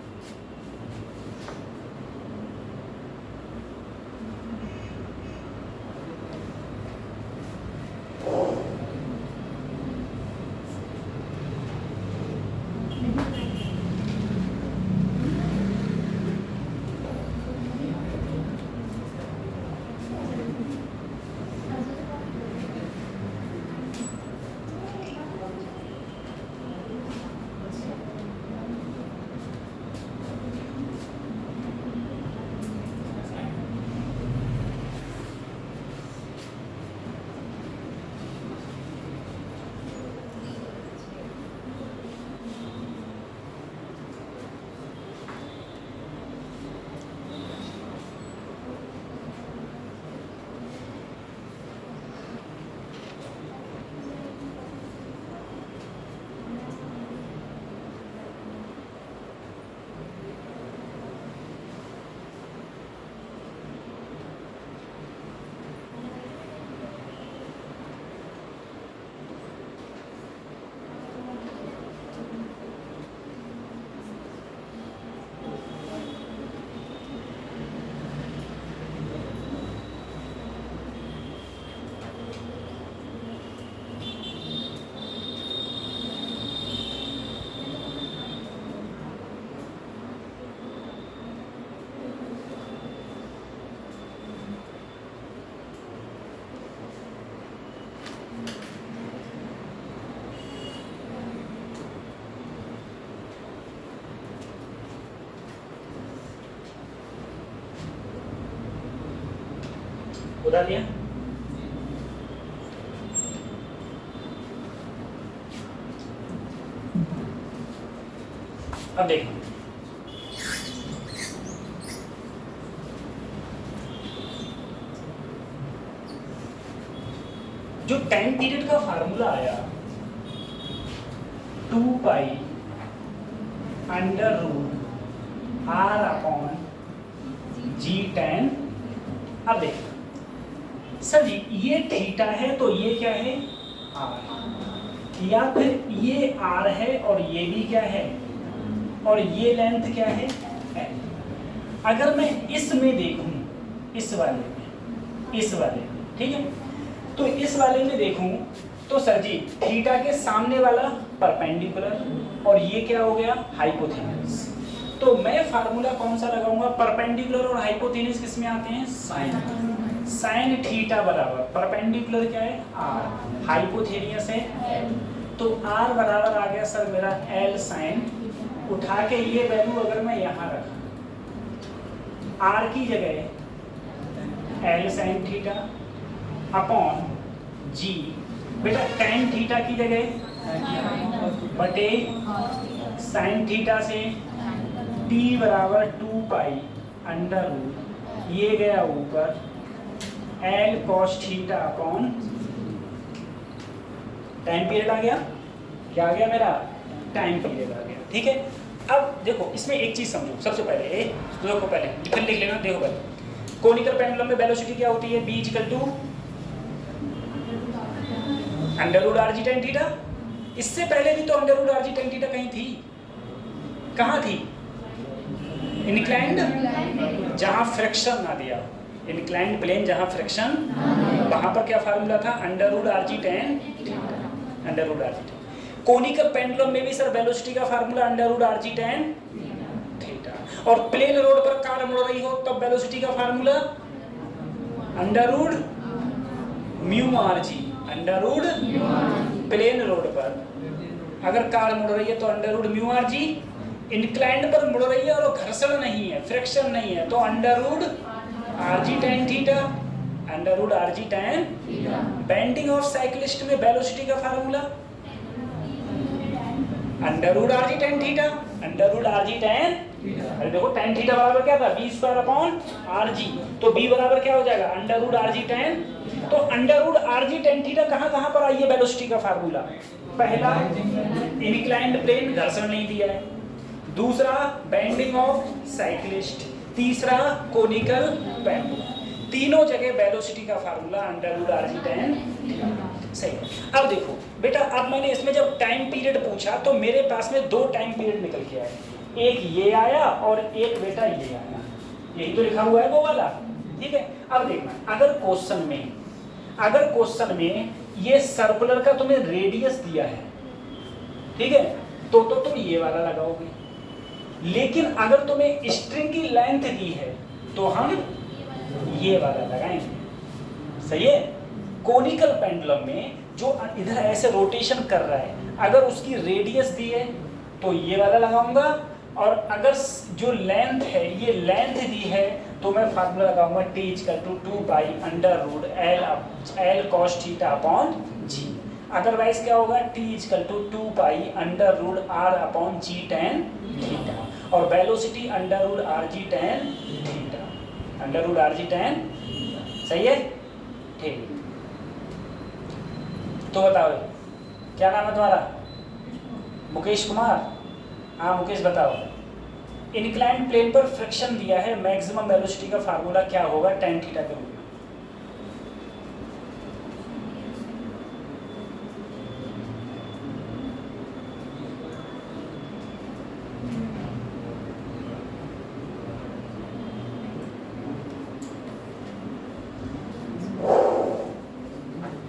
उड़ा लिया। अब देखो जो टाइम पीरियड का फार्मूला आया 2π √r/g tan। अब देखो सर जी ये थीटा है तो ये क्या है r, या फिर ये r है और ये भी क्या है, और ये लेंथ क्या है l। अगर मैं इसमें देखूं, इस वाले में, ठीक है, तो इस वाले में देखूं तो सर जी थीटा के सामने वाला परपेंडिकुलर और ये क्या हो गया हाइपोथेनस। तो मैं फार्मूला कौन सा लगाऊंगा, परपेंडिकुलर और हाइपोथेनस किस में आते हैं, साइन। साइन थीटा बराबर परपेंडिकुलर क्या है आर, हाइपोथेनियस है तो आर बराबर आ गया सर मेरा एल साइन, उठा के ये वैल्यू अगर मैं यहाँ रखा आर की जगह एल साइन थीटा अपॉन जी, बेटा टेन थीटा की जगह बटे साइन थीटा से टी बराबर 2 पाई अंडर रूट ये गया ऊपर L cos theta upon time period आ गया, क्या आ गया मेरा टाइम पीरियड आ गया। ठीक है, अब देखो इसमें एक चीज समझो, सबसे पहले देखो पहले फिर लिख लेना, देखो पहले कोनिकल पेंडुलम में वेलोसिटी क्या होती है, b equal to under root R G tan theta. इससे पहले भी तो under root R G tan theta कहीं थी, कहाँ थी, इंक्लाइंड जहां फ्रिक्शन ना दिया, इंक्लाइंड प्लेन जहां फ्रिक्शन, वहां पर क्या फार्मूला था under root R G tan, under root R G tan. Conical pendulum में भी सर वेलोसिटी का formula under root R G tan theta, और प्लेन रोड पर कार मुड़ रही हो तब वेलोसिटी का formula under root mu R G, under root plane road पर अगर कार मुड़ रही है तो under root mu R G, inclined पर मुड़ रही है और घर्षण नहीं है, फ्रिक्शन नहीं है तो under root R G tan theta, under root R G tan. Bending of cyclist में वेलोसिटी का formula under root R G tan theta, under root R G tan. अरे देखो टेन थीटा बराबर क्या था, B square upon R G, तो B बराबर क्या हो जाएगा under root R G tan. तो under root R G tan theta कहाँ कहाँ पर आई है वेलोसिटी का फार्मूला, पहला इंक्लाइंड प्लेन घर्षण नहीं दिया है, दूसरा बेंडिंग ऑफ साइक्लिस्ट, तीसरा कोनिकल पेंडुलम, तीनों जगह वेलोसिटी का formula under root R G tan. सही। अब देखो बेटा, अब मैंने इसमें जब टाइम पीरियड पूछा तो मेरे पास में दो टाइम पीरियड निकल के आए, एक ये आया और एक बेटा ये आया, यही तो लिखा हुआ है वो वाला। ठीक है, अब देखना अगर क्वेश्चन में ये सर्कुलर का तुम्हें रेडियस दिया है, ठीक है, तो तुम ये वाला लगाओगे, लेकिन अगर तुम्हें स्ट्रिंग की लेंथ दी है तो हम ये वाला लगाएंगे। सही है। कोनिकल पेंडुलम में जो इधर ऐसे रोटेशन कर रहा है, अगर उसकी रेडियस दी है तो ये वाला लगाऊंगा, और अगर जो लेंथ है ये लेंथ दी है तो मैं फार्मूला लगाऊंगा t equal to 2 pi under root L cos theta upon G. Otherwise क्या होगा, t equal to 2 pi under root R upon G tan theta, और velocity under root R G tan theta, under root R G tan. सही है, ठीक। तो बताओ क्या नाम है तुम्हारा, मुकेश कुमार। हाँ मुकेश बताओ, इंक्लाइंड प्लेन पर फ्रिक्शन दिया है, मैक्सिमम वेलोसिटी का फार्मूला क्या होगा tan थीटा के रूप में।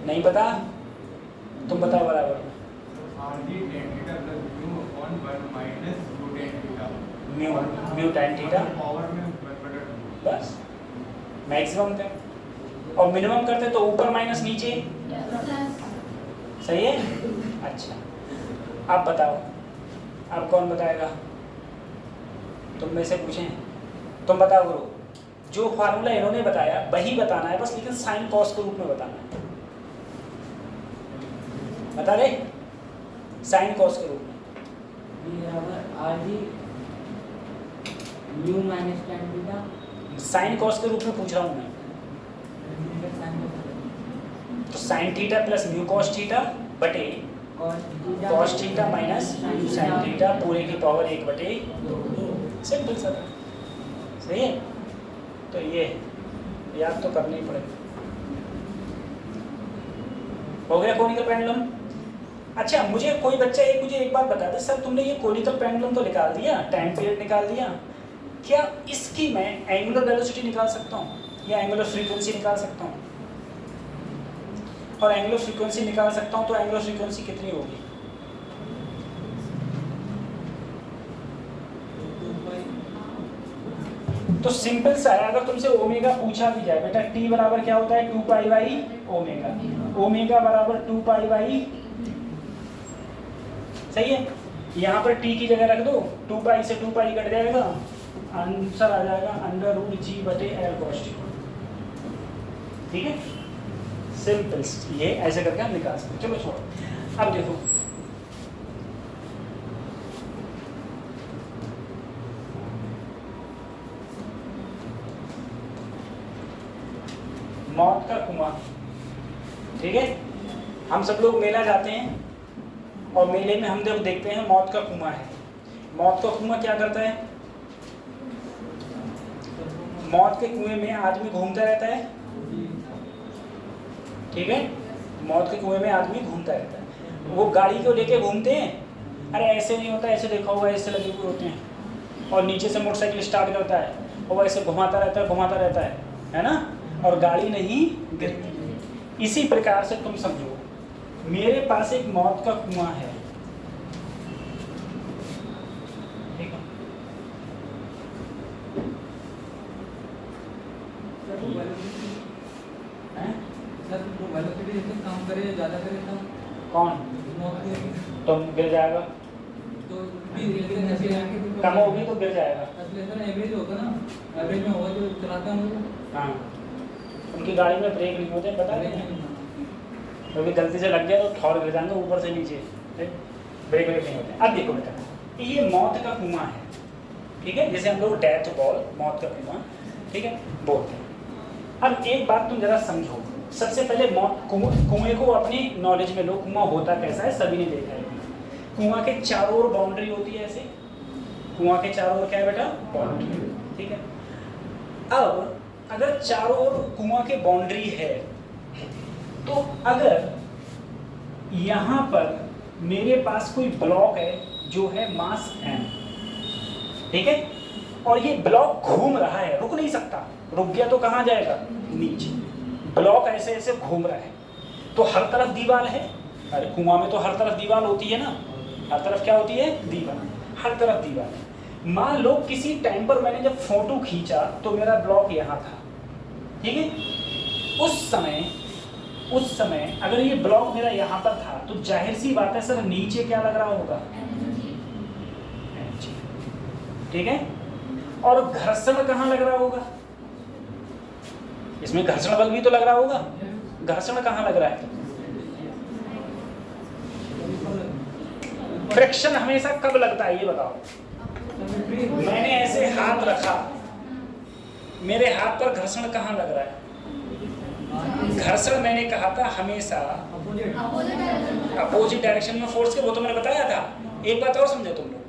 नहीं पता, तुम बताओ बराबर। म्यू tan थीटा बस मैक्सिमम थे, और मिनिमम करते तो ऊपर माइनस नीचे। सही है। अच्छा आप बताओ, आप कौन बताएगा, तुम में से पूछें, तुम बताओ गुरु। जो फार्मूला इन्होंने बताया वही बताना है बस, लेकिन साइन कॉस के रूप में बताना है। बता दे, साइन कॉस के रूप में। Mu minus tan theta, sine cos के रूप में पूछ रहा हूँ मैं, तो sine theta plus mu cos theta बटे cos theta minus mu sine theta पूरे की पावर 1 बटे। Simple sir. सही है, तो ये याद तो करना ही पड़ेगा। हो गया कोनिकल पेंडुलम। अच्छा मुझे कोई बच्चा मुझे एक बात बता दे, सर तुमने ये कोनिकल पेंडुलम तो निकाल दिया, टाइम पीरियड निकाल दिया, क्या इसकी मैं एंगुलर वेलोसिटी निकाल सकता हूँ या एंगुलर फ्रीक्वेंसी निकाल सकता हूँ? और एंगुलर फ्रीक्वेंसी निकाल सकता हूँ तो एंगुलर फ्रीक्वेंसी कितनी होगी? तो सिंपल सा है, अगर तुमसे ओमेगा पूछा भी जाए बेटा, टी बराबर क्या होता है 2 पाई बाई ओमेगा, ओमेगा बराबर 2 पाई बाई, सही है। यहाँ पर टी की जगह रख दो, 2 पाई से 2 पाई कट जाएगा, आंसर आ जाएगा अंडर रूट जी बटे एल कॉस टी। ठीक है, सिंपल, ये ऐसे करके हम निकाल सकते। चलो छोड़ो, अब देखो मौत का कुआं। ठीक है, हम सब लोग मेला जाते हैं और मेले में हम जब देखते हैं मौत का कुआं है। मौत का कुआं क्या करता है? मौत के कुएं में आदमी घूमता रहता है। ठीक है, मौत के कुएं में आदमी घूमता रहता है। वो गाड़ी को लेके घूमते हैं, अरे ऐसे नहीं होता, ऐसे देखा हुआ, ऐसे लगे हुए होते हैं, और नीचे से मोटरसाइकिल स्टार्ट करता है और वो ऐसे घुमाता रहता है ना, और गाड़ी नहीं गिरती। इसी प्रकार से तुम समझो, मेरे पास एक मौत का कुआं है, ठीक है, काम करे ज्यादा करे तो कौन तुम गिर जाएगा, तो ऐसे कम होगी तो गिर जाएगा। एवरेज होगा ना, एवरेज में होगा जो चलाता है। हाँ, उनकी गाड़ी में ब्रेक नहीं होते, बता दें, क्योंकि गलती से लग गया तो ठौर गिर जाएंगे ऊपर से नीचे, ब्रेक नहीं होते। अब देखो बेटा, ये मौत का कुआं है, ठीक है, जैसे हम लोग डेथ बॉल, मौत का कुआं, ठीक है, बोलते हैं। अब एक बात तुम जरा समझो, सबसे पहले कुएं को अपनी नॉलेज में लो, कुआं होता कैसा है, सभी ने देखा है। कुआं के चारों ओर बाउंड्री होती है, ऐसे कुआं के चारों ओर क्या है बेटा, बाउंड्री, ठीक है। अब अगर चारों ओर कुआं के बाउंड्री है, तो अगर यहाँ पर मेरे पास कोई ब्लॉक है जो है मास m, ठीक है, और ये ब्लॉक घूम रहा है, रुक नहीं सकता, रुक गया तो कहाँ जाएगा, नीचे। ब्लॉक ऐसे ऐसे घूम रहा है, तो हर तरफ दीवार है, अरे कुआं में तो हर तरफ दीवार होती है ना, हर तरफ क्या होती है, दीवार, हर तरफ दीवार है। मान लो किसी टाइम पर मैंने जब फोटो खींचा तो मेरा ब्लॉक यहाँ था, ठीक है, उस समय अगर ये ब्लॉक मेरा यहाँ पर था तो जाहिर सी बात है सर, नीचे क्या लग रहा होगा, ठीक है, और घर्षण कहाँ लग रहा होगा, इसमें घर्षण बल भी तो लग रहा होगा, घर्षण कहाँ लग रहा है, फ्रिक्शन हमेशा कब लगता है ये बताओ। मैंने ऐसे हाथ रखा, मेरे हाथ पर घर्षण कहाँ लग रहा है, घर्षण मैंने कहा था हमेशा अपोजिट डायरेक्शन में फोर्स के, वो तो मैंने बताया था। एक बात और समझो तुम लोग,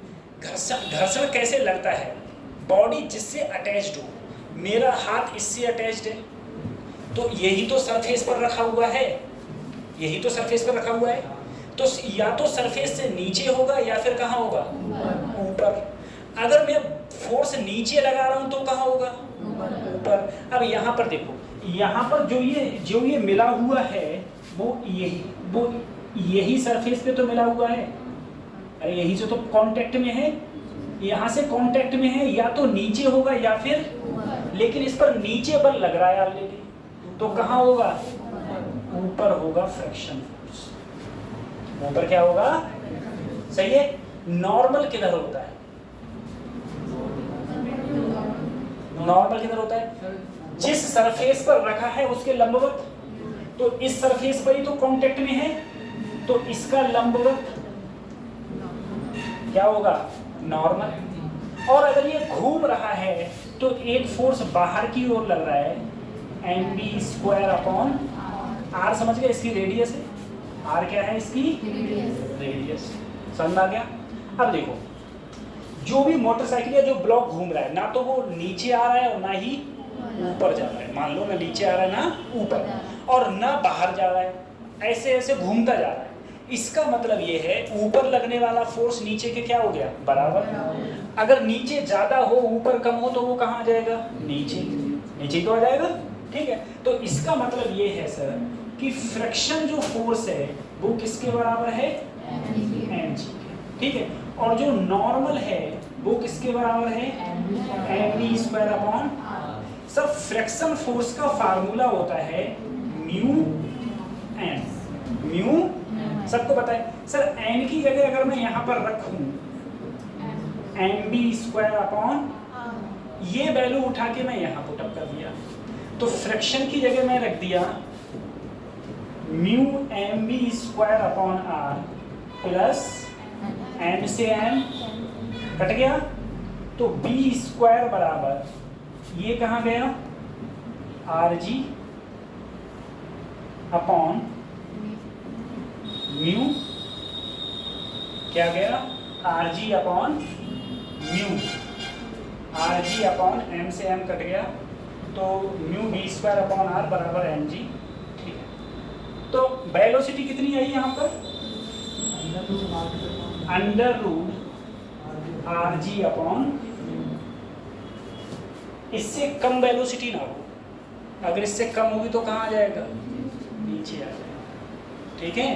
घर्षण कैसे लगता है, बॉडी जिससे अटैच्ड हो, मेरा हाथ इससे अटैच्ड है, तो यही तो सरफेस पर रखा हुआ है, यही तो सरफेस पर रखा हुआ है, तो या तो सरफेस से नीचे होगा या फिर कहाँ होगा, ऊपर। अगर मैं फोर्स नीचे लगा रहा हूं तो कहाँ होगा, ऊपर। अब यहाँ पर देखो, यहाँ पर जो ये मिला हुआ है वो यही सरफेस पे तो मिला हुआ है, अरे यही से तो कांटेक्ट में है, यहाँ से कांटेक्ट में है, या तो नीचे होगा या फिर, लेकिन इस पर नीचे बल लग रहा है ऑलरेडी, तो कहाँ होगा, ऊपर होगा फ्रिक्शन फोर्स, ऊपर क्या होगा, सही है। नॉर्मल किधर होता है, नॉर्मल किधर होता है, जिस सरफेस पर रखा है उसके लंबवत, तो इस सरफेस पर ही तो कांटेक्ट में है, तो इसका लंबवत क्या होगा, नॉर्मल। और अगर ये घूम रहा है तो एक फोर्स बाहर की ओर लग रहा है, mv²/r, समझ गए, इसकी रेडियस है, r क्या है, इसकी रेडियस, समझ में आ गया। अब देखो, जो भी मोटरसाइकिल या जो ब्लॉक घूम रहा है, ना तो वो नीचे आ रहा है और ना ही ऊपर जा रहा है, मान लो ना नीचे आ रहा है ना ऊपर, और ना बाहर जा रहा है, ऐसे ऐसे घूमता जा रहा है। इसका मतलब ये है ऊपर लगने वाला फोर्स नीचे के क्या हो गया, बराबर। अगर नीचे ज्यादा हो ऊपर कम हो तो वो कहाँ आ जाएगा, नीचे, नीचे तो आ जाएगा, ठीक है। तो इसका मतलब ये है सर कि फ्रिक्शन जो फोर्स है वो किसके बराबर है, mg, ठीक है। और जो नॉर्मल है वो किसके बराबर है, mv square upon, sir friction force का फार्मूला होता है म्यू एन, म्यू सबको पता है। सर एन की जगह अगर मैं यहाँ पर रखूं mv स्क्वायर अपॉन, ये वैल्यू उठा के मैं यहाँ पुट अप कर दिया, तो फ्रिक्शन की जगह मैं रख दिया mu mv square upon R plus m से m कट गया, तो b स्क्वायर बराबर ये कहाँ गया rg अपॉन म्यू, क्या गया rg upon mu, rg upon m से m कट गया, तो mu b square upon r बराबर mg। ठीक है, तो वेलोसिटी कितनी आई यहाँ पर, अंडर रूट rg अपॉन, इससे कम वेलोसिटी ना हो, अगर इससे कम होगी तो कहाँ आ जाएगा, नीचे आ जाएगा। ठीक है,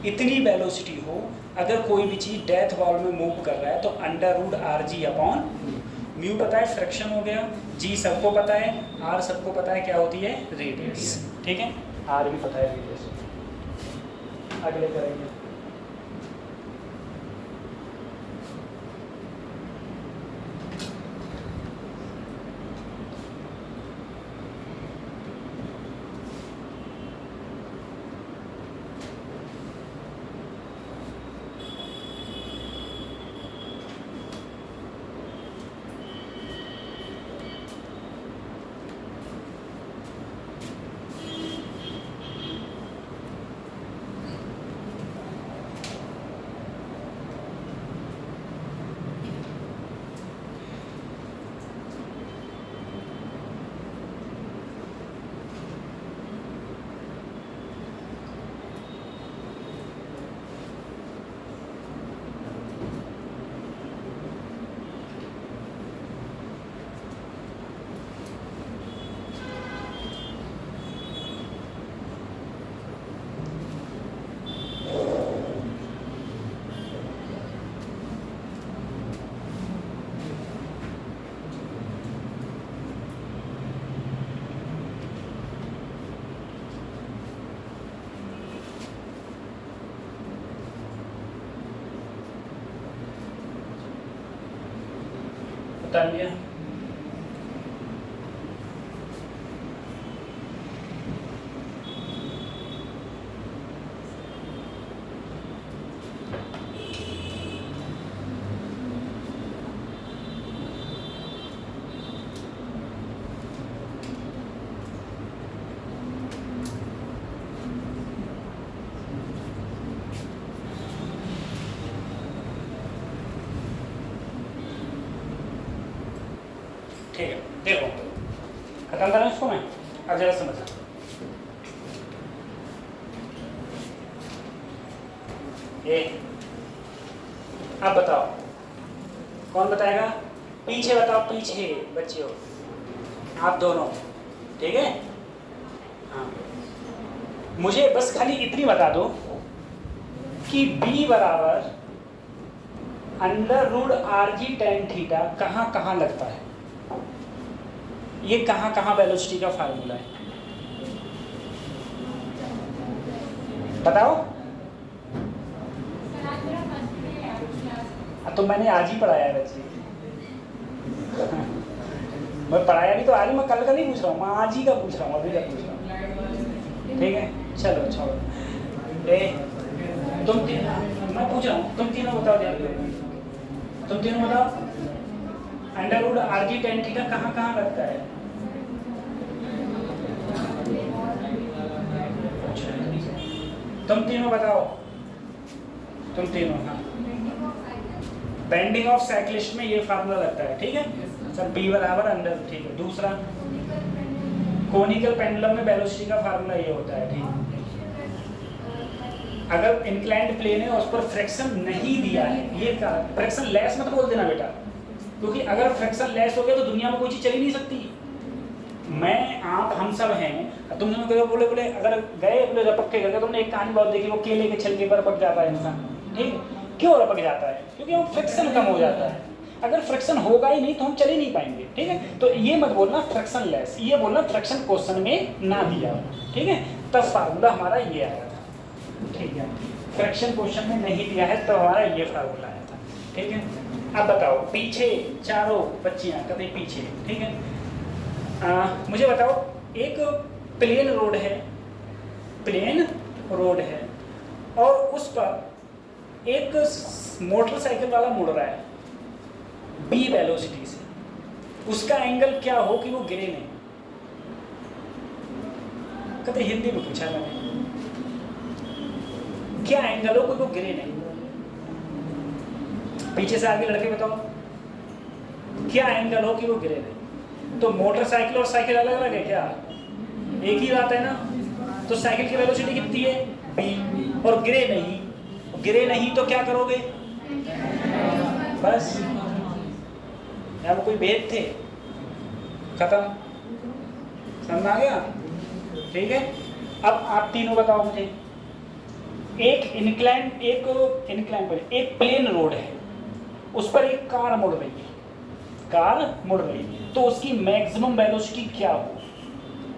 इतनी वेलोसिटी हो, अगर कोई भी चीज़ डेथ बॉल में मूव कर रहा है तो under root rg upon mu पता है फ्रिक्शन हो गया, g सबको पता है, r सबको पता है क्या होती है रेडियस। ठीक है, r भी पता है रेडियस। अगले करेंगे, बता दिया। ठीक है, देखो खत्म करें इसको मैं, अब जरा समझ। ये अब बताओ, कौन बताएगा, पीछे बताओ, पीछे बच्चे हो आप दोनों, ठीक है। हाँ, मुझे बस खाली इतनी बता दो कि b बराबर under root rg tan theta कहाँ कहाँ लगता है, ये कहाँ कहाँ वेलोसिटी का फार्मूला है बताओ। तो मैंने आज ही पढ़ाया है बच्चे मैं पढ़ाया भी तो आज, मैं कल का नहीं पूछ रहा हूँ, मैं आज ही का पूछ रहा हूँ, अभी का पूछ रहा हूँ। ठीक है, चलो छोड़ो। तुम मैं पूछ रहा हूँ, तुम तीनों बताओ, तुम तीनों बताओ under root rg tan theta कहाँ कहाँ लगता है। तुम तीनों बताओ, तुम तीनों। हाँ, बेंडिंग ऑफ साइक्लिस्ट में ये फार्मूला लगता है, ठीक है सर, b बराबर अंडर, ठीक है। दूसरा कोनिकल पेंडुलम में वेलोसिटी का फार्मूला ये होता है, ठीक है। अगर इंक्लाइंड प्लेन है और उस पर फ्रिक्शन नहीं दिया है, ये फ्रिक्शन लेस मत बोल देना बेटा, क्योंकि अगर फ्रिक्शन लेस हो गया तो दुनिया में कोई चीज़ चली नहीं सकती। मैं आप हम सब हैं, तुमने बोले अगर गए बोले रपक के गए, तुमने एक कहानी बहुत देखी, वो केले के छिलके पर रपक जाता है इंसान, ठीक है। क्यों रपक जाता है, क्योंकि वो फ्रिक्शन कम हो जाता है। अगर फ्रिक्शन होगा ही नहीं तो हम चल ही नहीं पाएंगे, ठीक है। तो ये मत बोलना फ्रिक्शन लेस, ये बोलना फ्रिक्शन क्वेश्चन में ना दिया हो, ठीक है। तब फार्मूला हमारा ये आया था, ठीक है। फ्रिक्शन क्वेश्चन में नहीं दिया है तो हमारा ये फार्मूला आया था, ठीक है। अब बताओ, पीछे चारों बच्चियाँ कभी पीछे, ठीक है। मुझे बताओ, एक प्लेन रोड है, प्लेन रोड है और उस पर एक मोटरसाइकिल वाला मुड़ रहा है बी वेलोसिटी से, उसका एंगल क्या हो कि वो गिरे नहीं। कभी हिंदी में पूछा मैंने, क्या एंगल हो कि वो गिरे नहीं। पीछे से आगे लड़के बताओ, क्या एंगल हो कि वो गिरे नहीं। तो मोटरसाइकिल और साइकिल अलग अलग है क्या? एक ही बात है ना। तो साइकिल की वेलोसिटी कितनी है? बी, और गिरे नहीं, गिरे नहीं तो क्या करोगे? बस, यहाँ पर कोई भेद थे? खत्म, समझ आ गया? ठीक है। अब आप तीनों बताओ मुझे, एक एक प्लेन रोड है, उस पर एक कार मुड़ रही है, कार मुड़ रही है, तो उसकी मैक्सिमम वेलोसिटी क्या हो?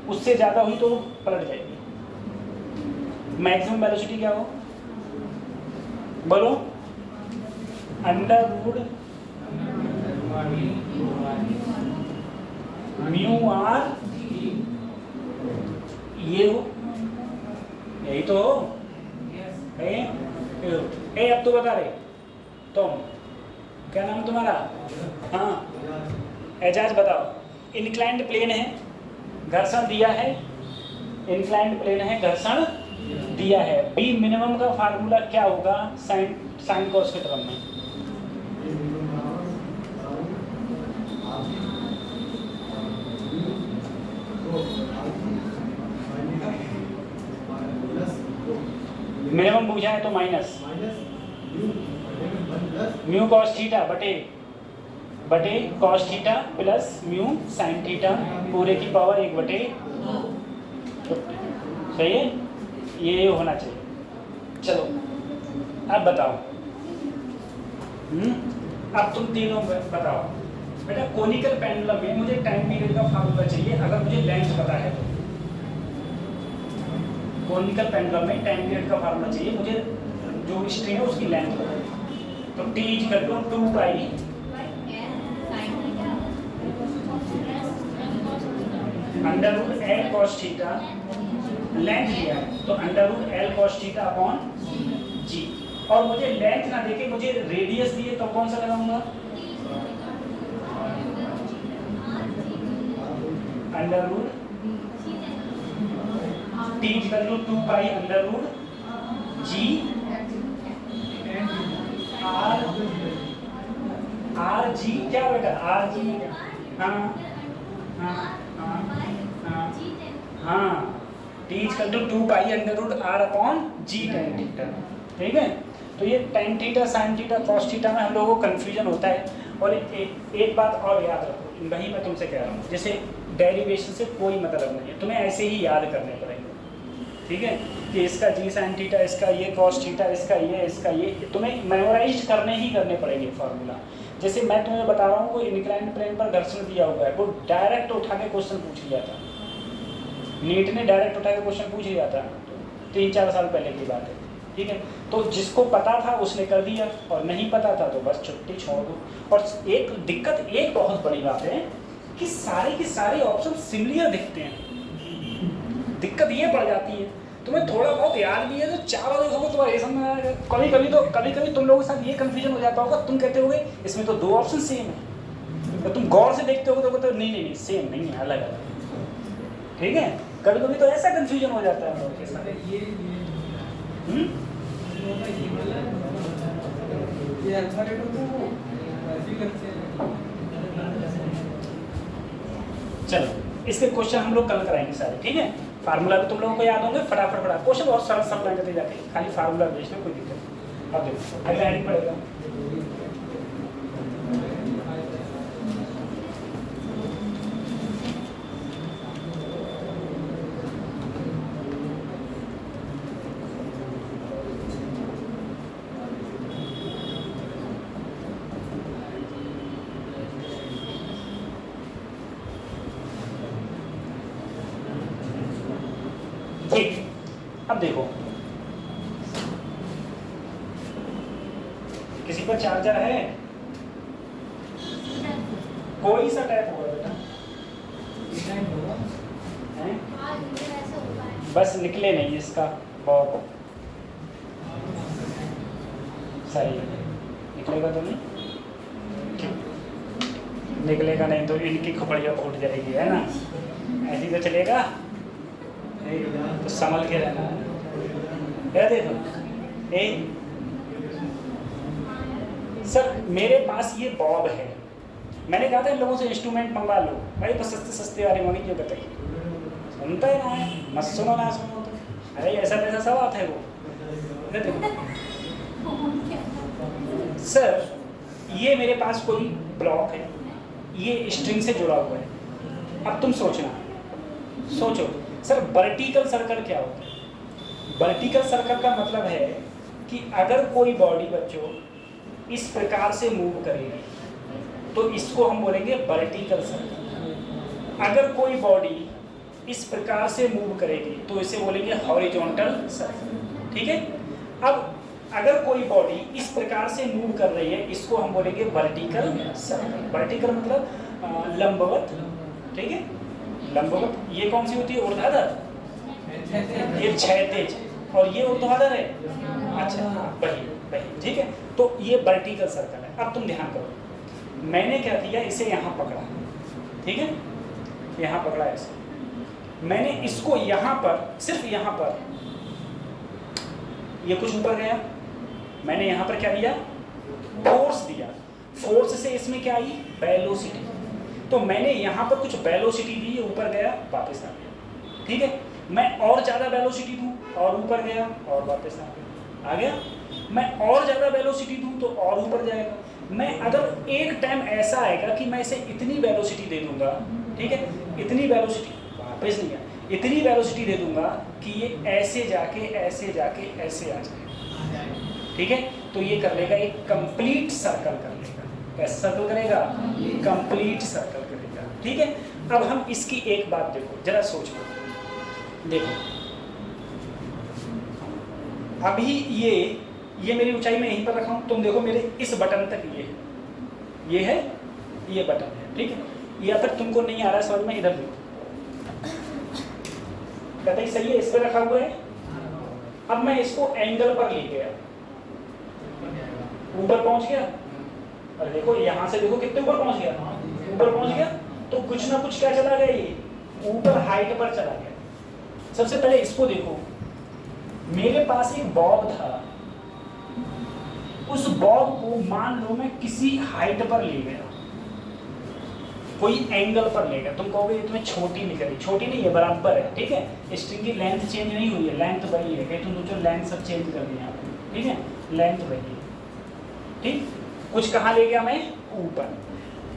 उससे ज्यादा हुई तो वो पलट जाएगी। मैक्सिमम वेलोसिटी क्या हो? बोलो। अंडर रूट म्यू आर, ये हो, यही तो हो। अब तो बता रहे तुम, क्या नाम तुम्हारा? हाँ एजाज, बताओ। इंक्लाइंड प्लेन है, घर्षण दिया है, इंक्लाइंड प्लेन है, घर्षण दिया है। बी मिनिमम का फार्मूला क्या होगा साइन कॉस के टर्म में? मिनिमम पूछा है तो माइनस म्यू कॉस थीटा बटे cos theta plus mu sine theta पूरे की पावर 1/50। सही है, ये होना चाहिए। चलो अब बताओ, अब तुम तीनों बताओ बेटा। कोनिकल पेंडुलम में मुझे टाइम पीरियड का फार्मूला चाहिए अगर मुझे लेंथ पता है तो। कोनिकल पेंडुलम में टाइम पीरियड का फार्मूला चाहिए मुझे, जो स्ट्रिंग है उसकी लेंथ पता है। तो T equal to 2 pi under root L cos theta, length दिया है तो under root L cos theta upon G. और मुझे लेंथ ना देके मुझे रेडियस दिए तो कौन सा लगाऊंगा? Under root T equal to 2 pi under root G R G, क्या बेटा? आर जी, हाँ हाँ हाँ हाँ, T equal to 2 pi under root R upon G tan theta, ठीक है। तो ये tan theta sine theta cos theta में हम लोगों को कन्फ्यूजन होता है। और एक बात और याद रखो, वही मैं तुमसे कह रहा हूँ, जैसे डेरिवेशन से कोई मतलब नहीं है, तुम्हें ऐसे ही याद करने पड़ेंगे, ठीक है। कि इसका जी साइन थीटा, इसका ये कॉस थीटा, इसका ये तुम्हें मेमोराइज करने ही करने पड़ेंगे फार्मूला। जैसे मैं तुम्हें बता रहा हूँ, वो इंक्लाइंड प्लेन पर घर्षण दिया हुआ है, वो डायरेक्ट उठा के क्वेश्चन पूछ लिया था, नीट ने डायरेक्ट उठा के क्वेश्चन पूछ लिया था, 3-4 साल पहले की बात है, ठीक है। तो जिसको पता था उसने कर दिया, और नहीं पता था तो बस छुट्टी छोड़ दो। और एक दिक्कत, एक बहुत बड़ी बात है कि सारे के सारे ऑप्शन सिमिलर दिखते हैं, दिक्कत ये पड़ जाती है। तुम्हें थोड़ा बहुत याद भी है तो चारों देखोगे तो ये समझ में आएगा। कभी कभी तुम लोगों के साथ ये कंफ्यूजन हो जाता होगा, तुम कहते होगे इसमें तो 2 ऑप्शन सेम है, तो तुम गौर से देखते होगे तो नहीं सेम नहीं है, अलग अलग, ठीक है। कभी कभी तो ऐसा कंफ्यूजन हो जाता है हम लोगों के साथ। चलो इसके क्वेश्चन हम लोग कल कराएंगे सारे, ठीक है। फार्मूला भी तुम लोगों को याद होंगे, फटाफट क्वेश्चन बहुत सरल सरल लगाते जाते हैं, खाली फार्मूला भेजना, कोई दिक्कत नहीं। अब देखो अगला हेडिंग पड़ेगा। अब देखो, किसी पर चार्जर है? कोई सा टैप होगा बेटा, हैं? बस निकले नहीं इसका बॉब, सही है, निकलेगा तो नहीं, निकलेगा नहीं तो इनकी खोपड़ियाँ फूट जाएगी, है ना? ऐसे तो चलेगा, तो संभल के रहना है। क्या देखो, सर मेरे पास ये बॉब है, मैंने कहा था इन लोगों से इंस्ट्रूमेंट मंगवा लो, भाई तो सस्ते सस्ते वाले मंगी जो बताइए, सुनता है ना है, मत सुनो ना सुनो तो, अरे ऐसा वैसा सब आता है वो। सर ये मेरे पास कोई ब्लॉक है, ये स्ट्रिंग से जुड़ा हुआ है, अब तुम सोचना, सोचो सर वर्टिकल सर्कल क्या होता है? वर्टिकल सर्कल का मतलब है कि अगर कोई बॉडी बच्चों इस प्रकार से मूव करेगी तो इसको हम बोलेंगे वर्टिकल सर्कल, अगर कोई बॉडी इस प्रकार से मूव करेगी तो इसे बोलेंगे हॉरिजॉन्टल सर्कल, ठीक है? अब अगर कोई बॉडी इस प्रकार से मूव कर रही है इसको हम बोलेंगे वर्टिकल सर्कल। वर्टिकल मतलब लंबवत, ठीक है? लंबवत ये कौन सी होती है? ऊर्ध्वाधर, ये क्षैतिज, और ये ऊर्ध्वाधर है, अच्छा वही वही, ठीक है? तो ये वर्टिकल सर्कल है। अब तुम ध्यान करो, मैंने क्या किया, इसे यहाँ पकड़ा, ठीक है? यहाँ पकड़ा ऐसे, मैंने इसको यहाँ पर, सिर्फ यहाँ पर, ये कुछ ऊपर गया, मैंने यहाँ पर क्या दिया? फोर्स दिया, फोर्स से इसमें क्या आई? वेलोसिटी, तो मैंने यहाँ पर कुछ वेलोसिटी दी, ऊपर गया वापस आ गया, ठीक है? मैं और ज़्यादा वेलोसिटी दूँ और ऊपर गया और वापस आ गया, मैं और ज़्यादा वेलोसिटी दूँ तो और ऊपर जाएगा। मैं अगर एक टाइम ऐसा आएगा कि मैं इसे इतनी वेलोसिटी दे दूँगा, ठीक है, इतनी वेलोसिटी वापस नहीं आए, इतनी वेलोसिटी दे दूँगा कि ये ऐसे जाके ऐसे जाके ऐसे आ जाए, ठीक है? तो ये कर लेगा, एक कंप्लीट सर्कल कर लेगा। कैसा सर्कल करेगा? कंप्लीट सर्कल करेगा, ठीक है? अब हम इसकी एक बात देखो, जरा सोचो, देखो अभी ये मेरी ऊंचाई में यहीं पर रखा हूँ, तुम देखो मेरे इस बटन तक ये है, ये बटन है, ठीक है? या फिर तुमको नहीं आ रहा है समझ में, इधर देखो, कहते सही है, इस पर रखा हुआ है। अब मैं इसको एंगल पर ले गया, ऊपर पहुंच गया, और देखो यहाँ से देखो कितने ऊपर पहुंच गया, ऊपर पहुंच गया, तो कुछ ना कुछ क्या चला गया, ये ऊपर हाइट पर चला गया। सबसे पहले इसको देखो, मेरे पास एक बॉब था, उस बॉब को मान लो मैं किसी हाइट पर ले गया, कोई एंगल पर ले गया, तुम कहोगे ये तुम्हें छोटी निकल रही, छोटी नहीं है, बराबर है, ठीक है? स्ट्रिंग की लेंथ चेंज नहीं हुई है, लेंथ वही है, कहीं तुम सोचो लेंथ सब चेंज कर दिया आपने, ठीक है? लेंथ वही है, ठीक? कुछ कहाँ ले गया मैं? ऊपर,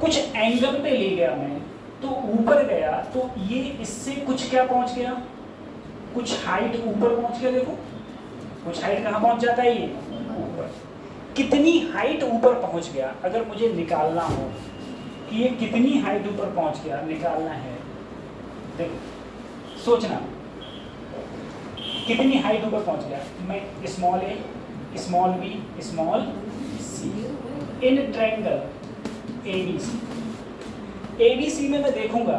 कुछ एंगल पे ले गया मैं, तो ऊपर गया, तो ये इससे कुछ क्या पहुंच गया, कुछ हाइट ऊपर पहुंच गया। देखो कुछ हाइट कहाँ पहुंच जाता है, ये ऊपर। कितनी हाइट ऊपर पहुंच गया, अगर मुझे निकालना हो कि ये कितनी हाइट ऊपर पहुंच गया, निकालना है, देखो सोचना कितनी हाइट ऊपर पहुंच गया। मैं small A, small B, small C, in triangle ABC, ABC में मैं देखूंगा,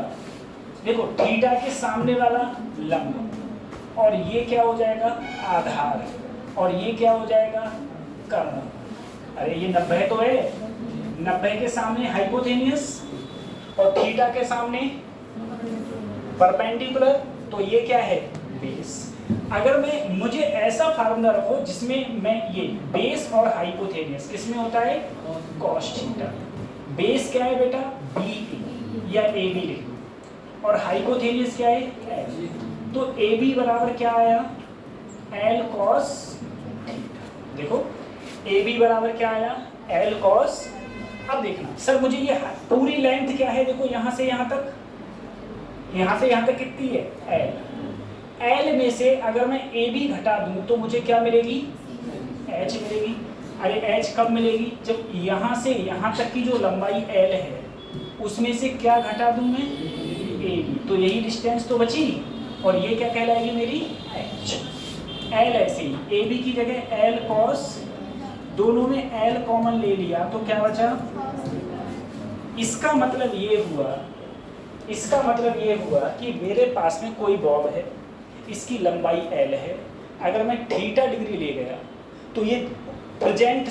देखो थीटा के सामने वाला लंब, और ये क्या हो जाएगा? आधार, और ये क्या हो जाएगा? कर्ण। अरे ये 90 तो है, 90 के सामने हाइपोथेनियस, और थीटा के सामने परपेंडिकुलर, तो ये क्या है? बेस। अगर मैं, मुझे ऐसा फार्मूला रखो जिसमें मैं ये बेस और हाइपोथेनियस किसमें होता है? Cos theta. बेस क्या है बेटा? बी या ए बी लिख लो, और हाइपोथेनियस क्या है? एल। तो ए बी बराबर क्या आया? L cos theta. देखो ए बी बराबर क्या आया? L cos. अब देखना सर मुझे ये पूरी लेंथ क्या है, देखो यहाँ से यहाँ तक, यहाँ से यहाँ तक कितनी है? एल। एल में से अगर मैं ए बी घटा दूं तो मुझे क्या मिलेगी? एच मिलेगी। अरे एच कब मिलेगी? जब यहाँ से यहाँ तक की जो लंबाई एल है उसमें से क्या घटा दूं मैं? A B. तो यही डिस्टेंस तो बची, और ये क्या कहलाएगी? मेरी एच। एल ऐसे ही, ए बी की जगह एल कॉस, दोनों में एल कॉमन ले लिया तो क्या बचा, इसका मतलब ये हुआ कि मेरे पास में कोई बॉब है, इसकी लंबाई एल है, अगर मैं थीटा डिग्री ले गया तो ये प्रेजेंट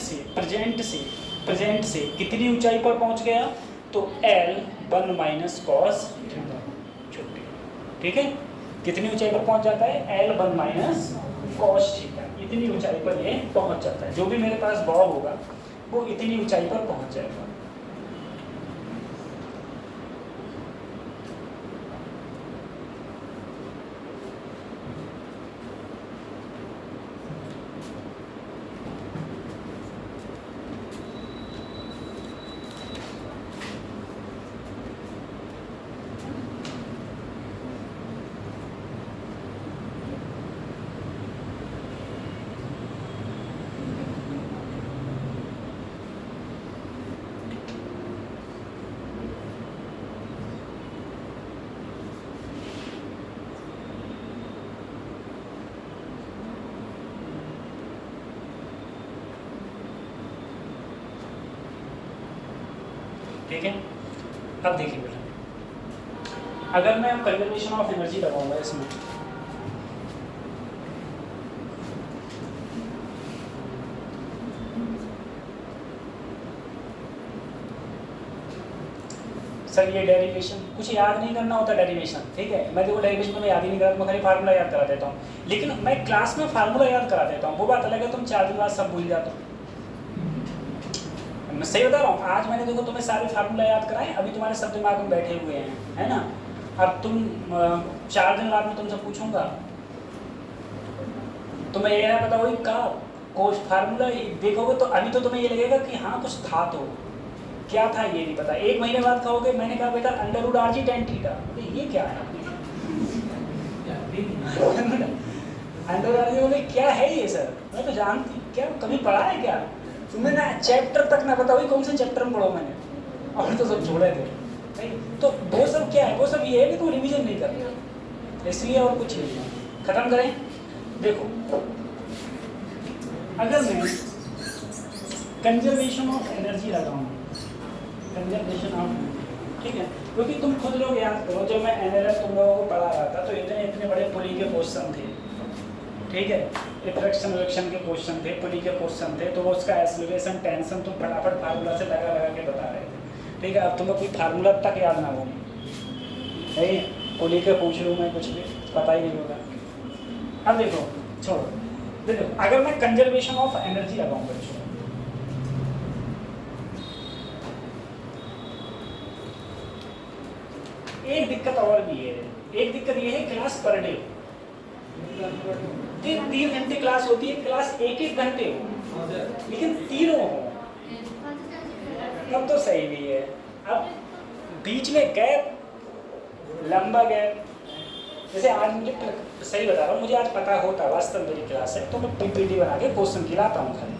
से कितनी ऊंचाई पर पहुंच गया, तो एल 1 माइनस कॉस थीटा, ठीक है, कितनी ऊंचाई पर पहुंच जाता है, एल 1 माइनस कॉस थीटा, इतनी ऊंचाई पर ये पहुंच जाता है। जो भी मेरे पास बॉब होगा वो इतनी ऊंचाई पर पहुंच जाएगा। ठीक है, अब देखिए बेटा, अगर मैं कंजर्वेशन ऑफ एनर्जी लगाऊंगा इसमें, सर ये डेरिवेशन कुछ याद नहीं करना होता, डेरिवेशन ठीक है, मैं देखो डेरिवेशन तो मैं याद ही नहीं करा, मैं खाली फार्मूला याद करा देता हूँ, लेकिन मैं क्लास में फार्मूला याद करा देता हूँ, वो बात अलग है, तुम 4 दिन बाद सब भूल जाते हो। मैं सही बता रहा हूँ, आज मैंने देखो तुम्हें सारे फार्मूला याद कराए, अभी तुम्हारे सब दिमाग में बैठे हुए हैं, है ना। अब तुम 4 दिन बाद में तुमसे पूछूंगा तुम्हें ये ना पता वही का कोश फार्मूला देखोगे तो अभी तो तुम्हें ये लगेगा कि हाँ कुछ था, तो क्या था ये नहीं पता। 1 महीने बाद कहोगे मैंने कहा बेटा under are G tan theta, ये क्या है अंडर आर जी, क्या है ये सर, मैं तो जानती, क्या कभी पढ़ा है क्या तुम्हें ना, चैप्टर तक ना पता, वही कौन से चैप्टर में पढ़ो मैंने, और तो सब छोड़े थे नहीं, तो वो सब क्या है, वो सब ये है कि तुम रिवीजन नहीं कर रहे, इसलिए और कुछ नहीं है। खत्म करें, देखो अगर मैं कंजर्वेशन ऑफ एनर्जी लगाऊं, कंजर्वेशन ऑफ, ठीक है, क्योंकि तुम खुद लोग याद करो, जब मैं एनएलएफ तुम लोगों को पढ़ा रहा था तो इतने बड़े पुली के क्वेश्चन थे, ठीक है, रिफ्लेक्शन रिएक्शन के क्वेश्चन थे, पुली के क्वेश्चन थे, तो उसका एक्सेलरेशन टेंशन तुम फटाफट फार्मूला से लगा के बता रहे थे, ठीक है। अब तुम्हें कोई फार्मूला तक याद ना हो, नहीं पुली के पूछ लूँ मैं, कुछ भी पता ही नहीं होगा। अब देखो छोड़ो, देखो अगर मैं कंजर्वेशन ऑफ एनर्जी लगाऊंगा, एक दिक्कत और भी है, एक दिक्कत ये है क्लास पर डे 3 घंटे क्लास होती है, क्लास 1-1 घंटे हो, लेकिन तीनों हो तब तो सही भी है। अब बीच में गैप, लंबा गैप, जैसे आज मुझे सही बता रहा हूँ, मुझे आज पता होता वास्तव मेरी क्लास है तो मैं पीपीटी बना के क्वेश्चन खिलाता हूँ खाली,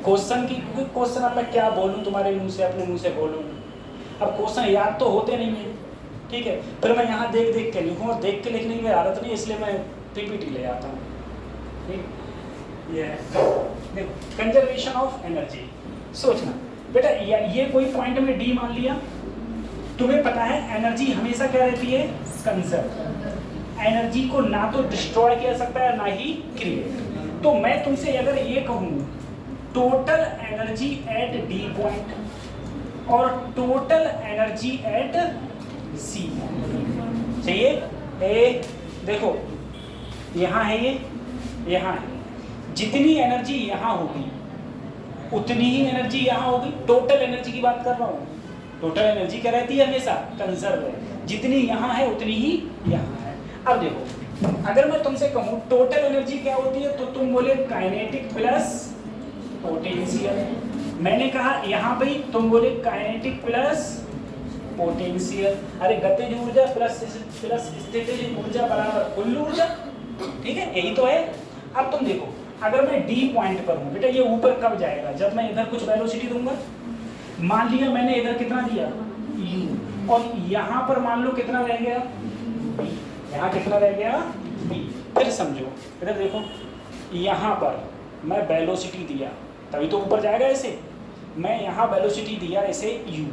क्वेश्चन की क्वेश्चन अब मैं क्या बोलूँ तुम्हारे मुंह से, अपने मुंह से बोलूँ, अब क्वेश्चन याद तो होते नहीं है, ठीक है, फिर मैं यहाँ देख देख के लिखूँ, और देख के लिखने की आदत नहीं, इसलिए मैं पीपीटी ले आता हूँ, ठीक। ये देखो कंजर्वेशन ऑफ एनर्जी, सोचना बेटा ये कोई पॉइंट में डी मान लिया, तुम्हें पता है एनर्जी हमेशा क्या रहती है, कंजर्व, एनर्जी को ना तो डिस्ट्रॉय किया सकता है ना ही क्रिएट। तो मैं तुमसे अगर ये कहूँ total energy at D point और टोटल एनर्जी एट सी चाहिए, ए देखो यहाँ है ये, यहाँ है, जितनी एनर्जी यहाँ होगी उतनी ही एनर्जी यहाँ होगी, टोटल एनर्जी की बात कर रहा हूँ, टोटल एनर्जी क्या रहती है हमेशा, कंजर्व है, जितनी यहाँ है उतनी ही यहाँ है। अब देखो अगर मैं तुमसे कहूँ टोटल एनर्जी क्या होती है, तो तुम बोले काइनेटिक प्लस पोटेंशियल, मैंने कहा यहाँ पे तुम बोले काइनेटिक प्लस पोटेंशियल, अरे गतिज ऊर्जा प्लस स्थितिज ऊर्जा बराबर कुल ऊर्जा, ठीक है, यही तो है। अब तुम देखो अगर मैं डी पॉइंट पर हूँ बेटा, ये ऊपर कब जाएगा, जब मैं इधर कुछ वेलोसिटी दूंगा, मान लिया मैंने इधर कितना दिया u, और यहाँ पर मान लो कितना रह गया v, यहाँ कितना रह गया बी। फिर समझो इधर देखो, यहाँ पर मैं वेलोसिटी दिया तभी तो ऊपर जाएगा ऐसे। मैं यहाँ वेलोसिटी दिया इसे u,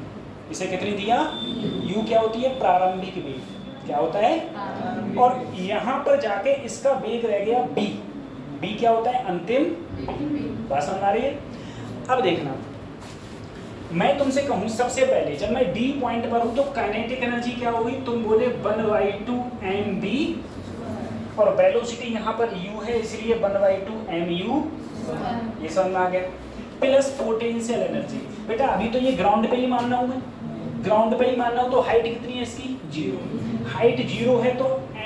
इसे कितनी दिया u, क्या होती है प्रारंभिक वेग, क्या होता है, और यहाँ पर जाके इसका वेग रह गया b, b क्या होता है अंतिम, बात समझ आ रही है। अब देखना, मैं तुमसे कहूँ सबसे पहले जब मैं d पॉइंट पर हूँ तो काइनेटिक एनर्जी क्या होगी, तुम बोले 1/2 mv, और वेलोसिटी यहाँ पर u है इसलिए 1/2 mu, ये समझ में आ गया, प्लस पोटेंशियल एनर्जी। बेटा अभी तो ये ग्राउंड पे ही मानना हूँ मैं, ग्राउंड पे ही मानना हूँ, तो हाइट कितनी है इसकी 0, हाइट 0 है तो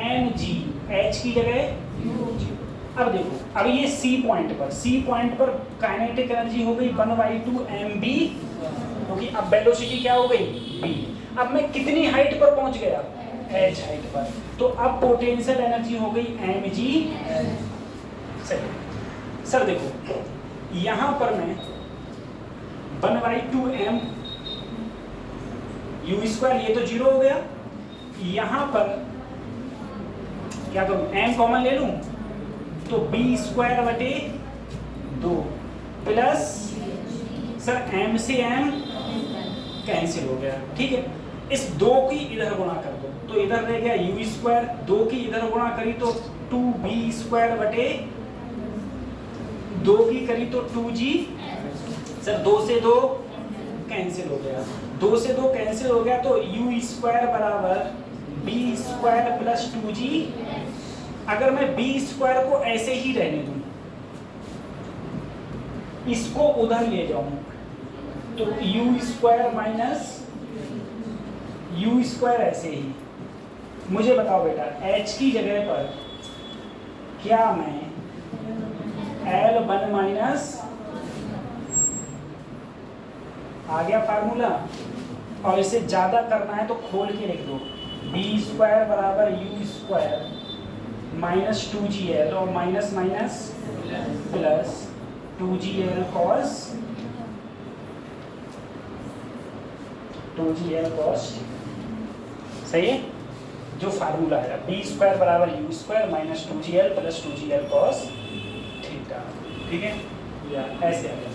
mg, h की जगह 0। अब देखो, अब ये c पॉइंट पर काइनेटिक एनर्जी हो गई 1/2 mv, क्योंकि अब वेलोसिटी क्या हो गई v। अब मैं कितनी हाइट पर पहुंच गया, h हाइट पर, तो अब पोटेंशियल एनर्जी हो गई mg। सर देखो यहाँ पर मैं 1/2 m u², ये तो 0 हो गया, यहाँ पर क्या करूँ m कॉमन ले लूँ तो b²/2 प्लस सर m से m कैंसिल हो गया, ठीक है। इस 2 की इधर गुणा कर दो तो इधर रह गया u², 2 की इधर गुणा करी तो 2b²/2 की करी तो 2g, सर 2 से 2 कैंसिल हो गया, 2 से 2 कैंसिल हो गया तो u² बराबर b² प्लस 2g। अगर मैं b² को ऐसे ही रहने दूं, इसको उधर ले जाऊं तो u² माइनस u² ऐसे ही। मुझे बताओ बेटा h की जगह पर क्या मैं L1 माइनस, आ गया फार्मूला, और इसे ज्यादा करना है तो खोल के लिख दो, b² बराबर u² माइनस 2gl, और minus minus plus 2gl cos, 2gl cos, सही है। जो फार्मूला है b² बराबर u² minus 2gl plus 2gl cos theta, ठीक है, या ऐसे आ गया।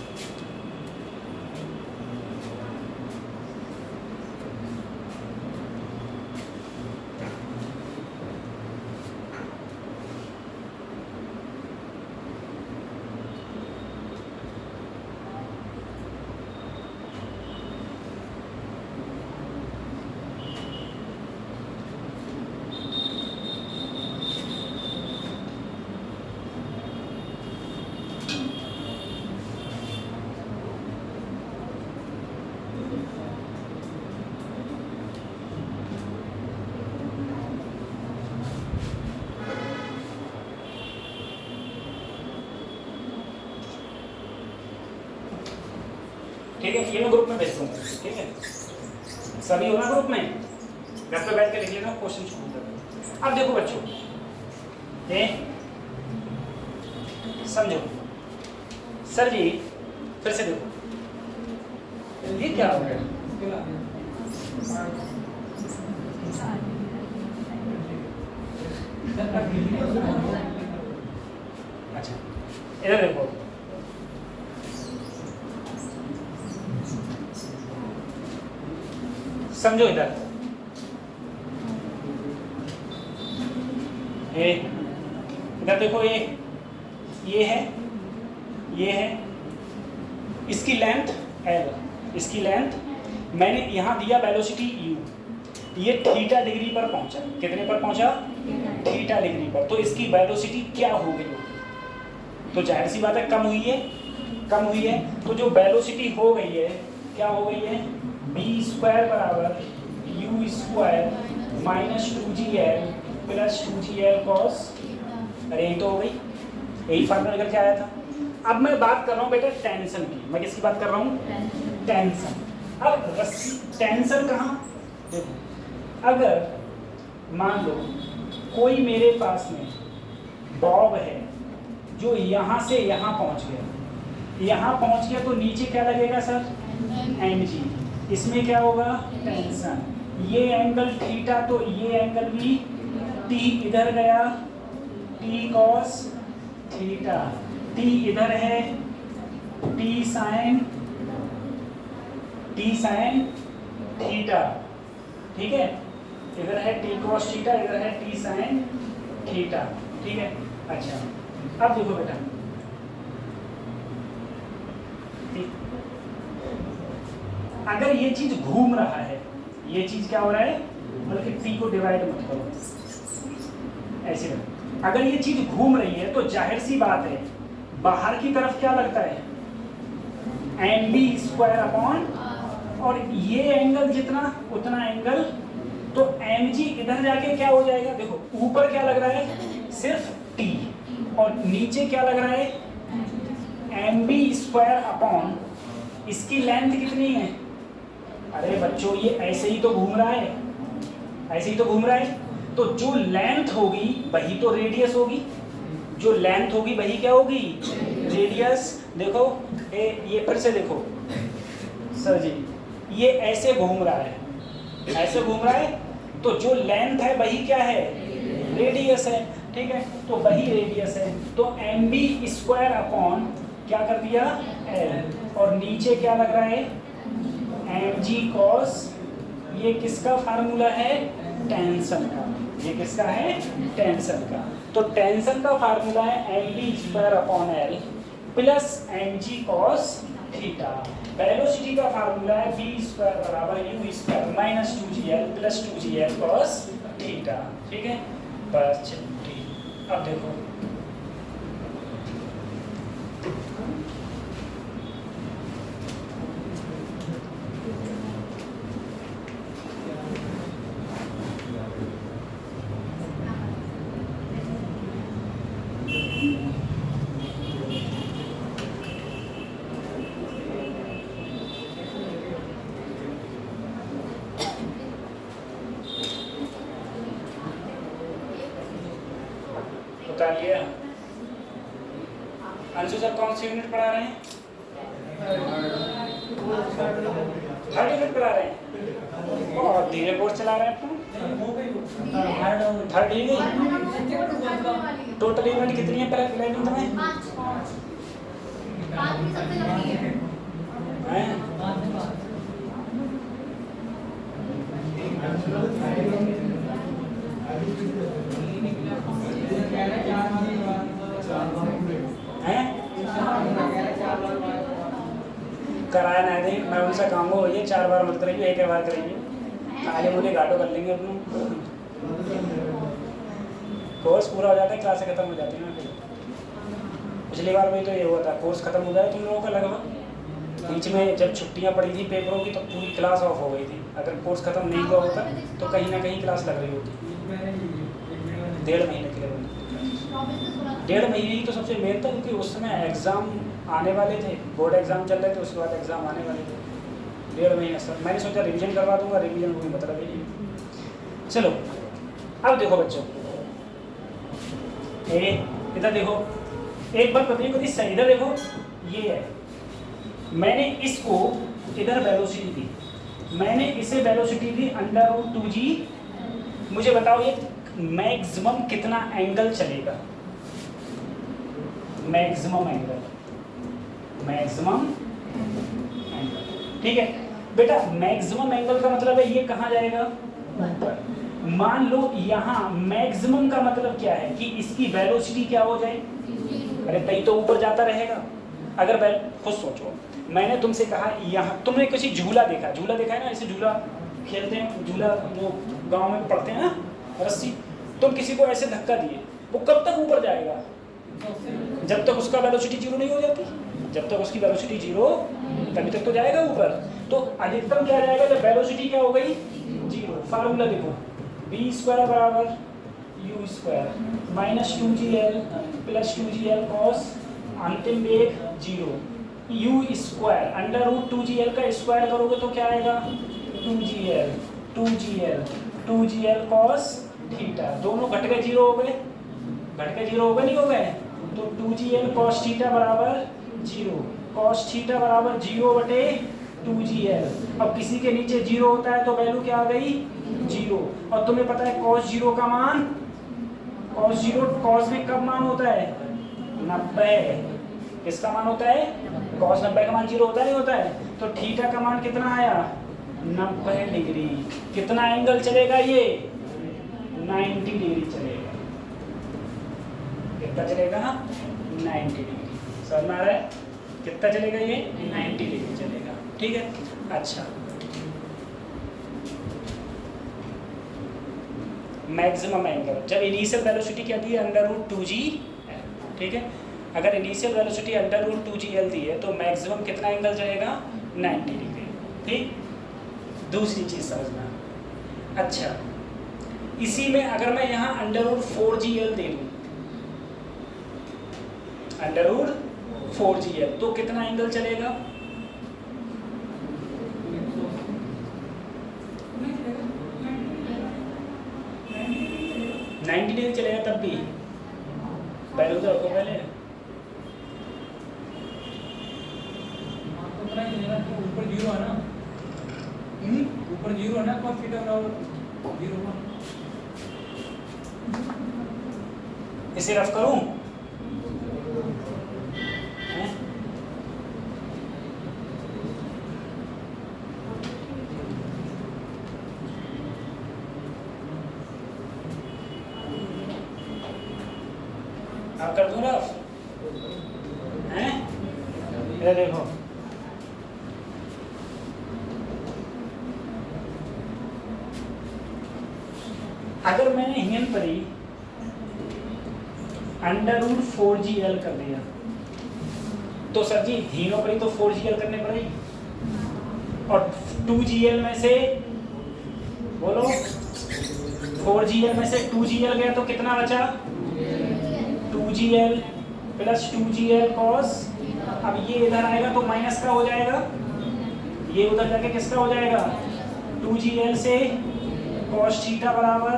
ठीक है, ये मैं ग्रुप में भेज दूंगा, ठीक है, सभी होना ग्रुप में, घर पे बैठ के लिख लेना क्वेश्चन शुरू कर। अब देखो बच्चों, ये समझो, सर जी फिर से देखो ये क्या हो गया, अच्छा इधर देखो, समझो इधर, इधर देखो, ये है, इसकी लेंथ L, इसकी लेंथ, मैंने यहाँ दिया वेलोसिटी u, ये थीटा डिग्री पर पहुंचा, कितने पर पहुंचा, थीटा डिग्री पर, तो इसकी वेलोसिटी क्या हो गई होगी, तो जाहिर सी बात है कम हुई है, तो जो वेलोसिटी हो गई है क्या हो गई है, b² बराबर u² minus 2gl plus 2gl cos, अरे यही तो हो गई, यही फार्मूला लेकर के आया था। अब मैं बात कर रहा हूँ बेटा टेंशन की, मैं किसकी बात कर रहा हूँ, टेंशन। अब टेंशन कहाँ, देखो अगर मान लो कोई मेरे पास में बॉब है जो यहाँ से यहाँ पहुँच गया, तो नीचे क्या लगेगा सर, mg, इसमें क्या होगा टेंशन, ये एंगल थीटा तो ये एंगल भी t इधर गया टी कॉस थीटा, टी इधर है टी साइन थीटा, ठीक है, इधर है टी कॉस थीटा, इधर है टी साइन थीटा, ठीक है। अच्छा अब देखो बेटा, अगर ये चीज घूम रहा है, ये चीज क्या हो रहा है, बल्कि टी को डिवाइड मत करो, ऐसे में अगर ये चीज घूम रही है तो जाहिर सी बात है बाहर की तरफ क्या लगता है, एम बी स्क्वायर अपॉन, और ये एंगल जितना उतना एंगल, तो एम जी इधर जाके क्या हो जाएगा, देखो ऊपर क्या लग रहा है सिर्फ टी, और नीचे क्या लग रहा है एम बी स्क्वायर अपॉन, इसकी लेंथ कितनी है, अरे बच्चों ये ऐसे ही तो घूम रहा है, ऐसे ही तो घूम रहा है, तो जो लेंथ होगी वही तो रेडियस होगी, जो लेंथ होगी वही क्या होगी, रेडियस। देखो ये फिर से देखो सर जी, ये ऐसे घूम रहा है, ऐसे घूम रहा है, तो जो लेंथ है वही क्या है, रेडियस है, ठीक है, तो वही रेडियस है, तो एम बी स्क्वायर अपॉन क्या कर दिया एल, और नीचे क्या लग रहा है एम जी कॉस, ये किसका फार्मूला है, टेंशन का, ये किसका है, टेंशन का, तो टेंशन का फार्मूला है M B square upon L plus M G cos theta, velocity का फार्मूला है बी स्क्वायर बराबर U square minus 2gl plus 2gl cos theta, ठीक है, बस ठीक। अब देखो बताइए अंशु सर कौन सी यूनिट पढ़ा रहे हैं, थर्ड यूनिट पढ़ा रहे हैं, बहुत धीरे कोर्स चला रहे हैं अपना, थर्ड ही गई, टोटल यूनिट कितनी है पहले में, कराया नहीं दे, मैं उनसे कहूँगा भैया 4 बार मत करेंगे, एक बार करेंगे, आगे मुझे घाटो कर लेंगे अपने, कोर्स पूरा हो जाता है, क्लासें खत्म हो जाती है ना, पिछली बार भी तो ये हुआ था, कोर्स खत्म हो गया तुम लोगों का लगभग, बीच में जब छुट्टियां पड़ी थी पेपरों की तो पूरी क्लास ऑफ हो गई थी, अगर कोर्स खत्म नहीं हुआ होता तो कहीं ना कहीं क्लास लग रही होती, 1.5 महीने के लिए, 1.5 महीने ही तो सबसे मेन था, क्योंकि उस समय एग्ज़ाम आने वाले थे, बोर्ड एग्ज़ाम चल रहे थे, उसके बाद एग्ज़ाम आने वाले थे, 1.5 महीना सर, मैंने सोचा रिवीजन करवा दूंगा, रिवीजन को भी मतलब ही नहीं। चलो अब देखो बच्चों, इधर देखो, एक बार बताइए कभी सही, इधर देखो ये है, मैंने इसको इधर वेलोसिटी दी, मैंने इसे वेलोसिटी दी √2g, मुझे बताओ ये मैक्सिमम कितना एंगल चलेगा, मैक्सिमम एंगल, ठीक है बेटा, मैक्सिमम एंगल का मतलब है ये कहाँ जाएगा, ऊपर। मान लो यहाँ मैक्सिमम का मतलब क्या है कि इसकी वेलोसिटी क्या हो जाए, अरे तभी तो ऊपर जाता रहेगा, अगर खुद सोचो, मैंने तुमसे कहा यहाँ, तुमने किसी झूला देखा है ना, ऐसे झूला खेलते हैं, झूला वो गांव में पड़ते हैं ना, रस्सी, तुम किसी को ऐसे धक्का दिए, वो कब तक ऊपर जाएगा, जब तक उसका वेलोसिटी 0 नहीं हो जाती, जब तक उसकी वेलोसिटी 0 तभी तक तो जाएगा ऊपर, तो अधिकतम क्या जाएगा जब वेलोसिटी क्या हो गई 0, फार्मूला देखो, b स्क्वायर बराबर u square minus 2gl plus 2gl cos, अंतिम वेग 0, u स्क्वायर √2gl का स्क्वायर करोगे तो क्या आएगा 2gl कॉस थीटा, दोनों घट के 0 हो गए, नहीं हो गए, तो 2gl कॉस थीटा बराबर 0, कॉस थीटा बराबर 0/2gl। अब किसी के नीचे 0 होता है तो वैल्यू क्या आ गई 0, और तुम्हें पता है कॉस 0 का मान cos 0 cos में कब मान होता है 90, किसका मान होता है cos 90 का मान 0 होता नहीं होता है, तो थीटा का मान कितना आया 90 डिग्री। कितना एंगल चलेगा ये 90 डिग्री चलेगा। कितना चलेगा 90 डिग्री, समझ में आ रहा है कितना चलेगा ये 90 डिग्री चलेगा, ठीक है। अच्छा मैक्सिमम एंगल जब इनिशियल वेलोसिटी क्या दी है √2g, ठीक है। अगर इनिशियल वेलोसिटी √2gl दी है तो मैक्सिमम कितना एंगल चलेगा 90 डिग्री, ठीक। दूसरी चीज समझना, अच्छा इसी में अगर मैं यहाँ √4gl दे दूँ, √4gl तो कितना एंगल चलेगा 90 डिग्री चलेगा। तब भी पहले उधर रखो, पहले ऊपर 0 है ना, ऊपर 0 है ना, cos थीटा बराबर 0। इसे रफ करूं आप कर दूं रफ हैं, ये देखो अगर मैंने हियन पर ही √4gl कर दिया तो सर जी हीनों पर ही तो 4gl करने पड़ेगी, और 2gl में से बोलो 4gl में से 2gl गया तो कितना बचा 2gl प्लस 2gl cos। अब ये इधर आएगा तो माइनस का हो जाएगा, ये उधर जाके किसका हो जाएगा 2gl से cos थीटा बराबर,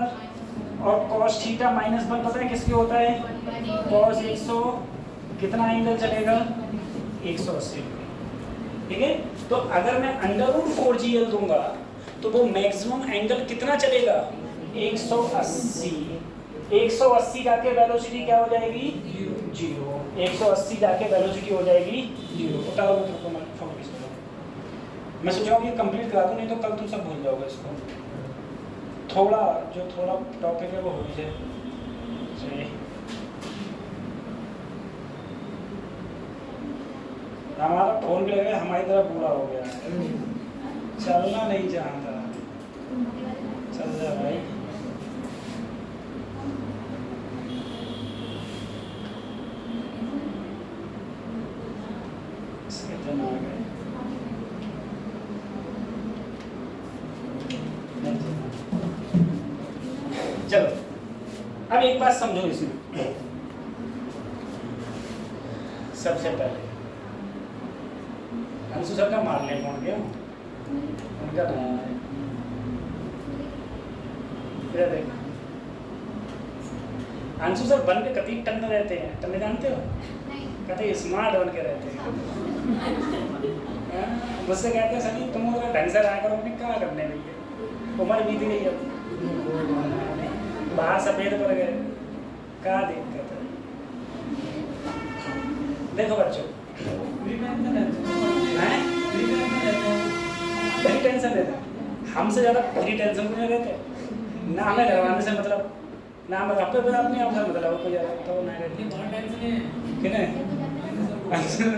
और cos थीटा -1 पता है किसके होता है cos 100, कितना एंगल चलेगा 180, ठीक है। तो अगर मैं √4gl दूंगा तो वो मैक्सिमम एंगल कितना चलेगा 180। 180 जाके वेलोसिटी क्या हो जाएगी 0, 180 जाके वेलोसिटी हो जाएगी 0। उतारो तो मैं सोच रहा हूँ ये कंप्लीट करा दूँ, नहीं तो कल तुम सब भूल जाओगे इसको। थोड़ा टॉपिक है वो हो जाए। चलिए हमारा फोन भी लगा हमारी तरह पूरा हो गया, चलना नहीं चाहता, चल जा भाई। चलो अब एक बात समझो इसमें, सबसे पहले अंशु सर का मारने कौन गया उनका नाम है, देखो अंशु सर बन के कभी टन रहते हैं, टन जानते हो कभी स्मार्ट बन के रहते हैं। मुझसे कहते हैं सनी तुम अगर ढंग से रहा करो, अपने क्या करने भैया उम्र बीत गई अब, बाहर सफेद पर गए, क्या दिक्कत है। देखो बच्चों फ्री टेंशन रहता है, हमसे ज़्यादा फ्री टेंशन को नहीं रहते ना, हमें डरवाने से मतलब ना, हमें अपने अपने आप से मतलब कोई ज़्यादा तो नहीं रहती, बहुत टेंशन है कि नहीं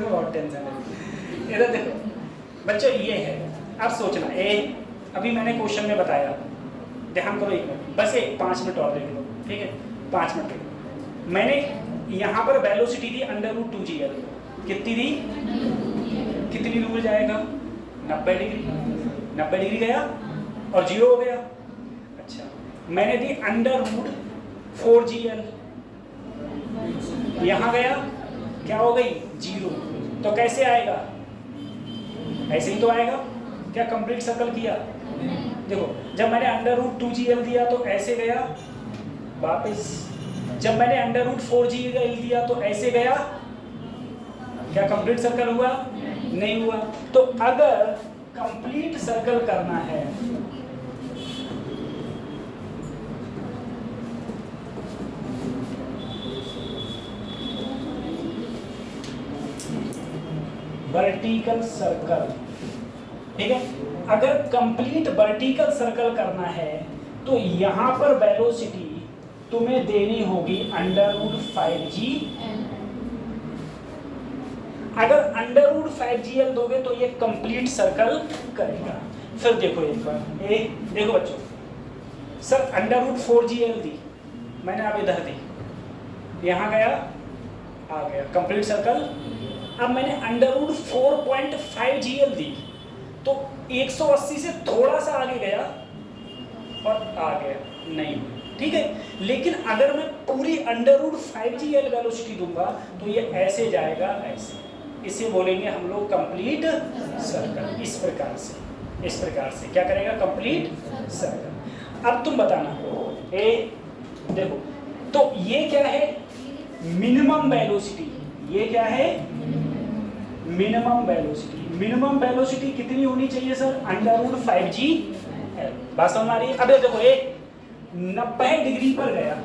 बहुत टेंशन है। इधर देखो बच्चों ये है, अब सोचना अभी मैंने क्वेश्चन में बताया, ध्यान करो एक मिनट बस, 5 मिनट और देख लो, ठीक है 5 मिनट। मैंने यहाँ पर वेलोसिटी दी √2gl, कितनी दी, कितनी दूर जाएगा 90 डिग्री, 90 डिग्री गया और 0 हो गया। अच्छा मैंने दी √4gl, यहाँ गया क्या हो गई 0, तो कैसे आएगा, ऐसे ही तो आएगा। क्या कंप्लीट सर्कल किया, देखो जब मैंने √2gl दिया तो ऐसे गया वापस, जब मैंने √4gl दिया तो ऐसे गया, क्या कंप्लीट सर्कल हुआ, नहीं हुआ। तो अगर कंप्लीट सर्कल करना है वर्टिकल सर्कल, ठीक है। अगर कंप्लीट वर्टिकल सर्कल करना है तो यहां पर वेलोसिटी तुम्हें देनी होगी √5g। अगर √5gl दोगे तो ये कंप्लीट सर्कल करेगा। फिर देखो एक बार, देखो बच्चों, सर √4gl दी मैंने, अब इधर दी, यहाँ गया आ गया कंप्लीट सर्कल। अब मैंने √4.5gl दी तो 180 से थोड़ा सा आगे गया और आ गया, नहीं, ठीक है। लेकिन अगर मैं पूरी √5gl वेलोसिटी दूंगा तो ये ऐसे जाएगा, ऐसे, इसे बोलेंगे हम लोग कंप्लीट सर्कल। इस प्रकार से, इस प्रकार से क्या करेगा, कंप्लीट सर्कल। अब तुम बताना, देखो, तो ये क्या है, मिनिमम वेलोसिटी, ये क्या है, मिनिमम वेलोसिटी। मिनिमम वेलोसिटी कितनी होनी चाहिए सर, √5gl। बात समझ आ रही है। अब देखो, 90 डिग्री पर गया,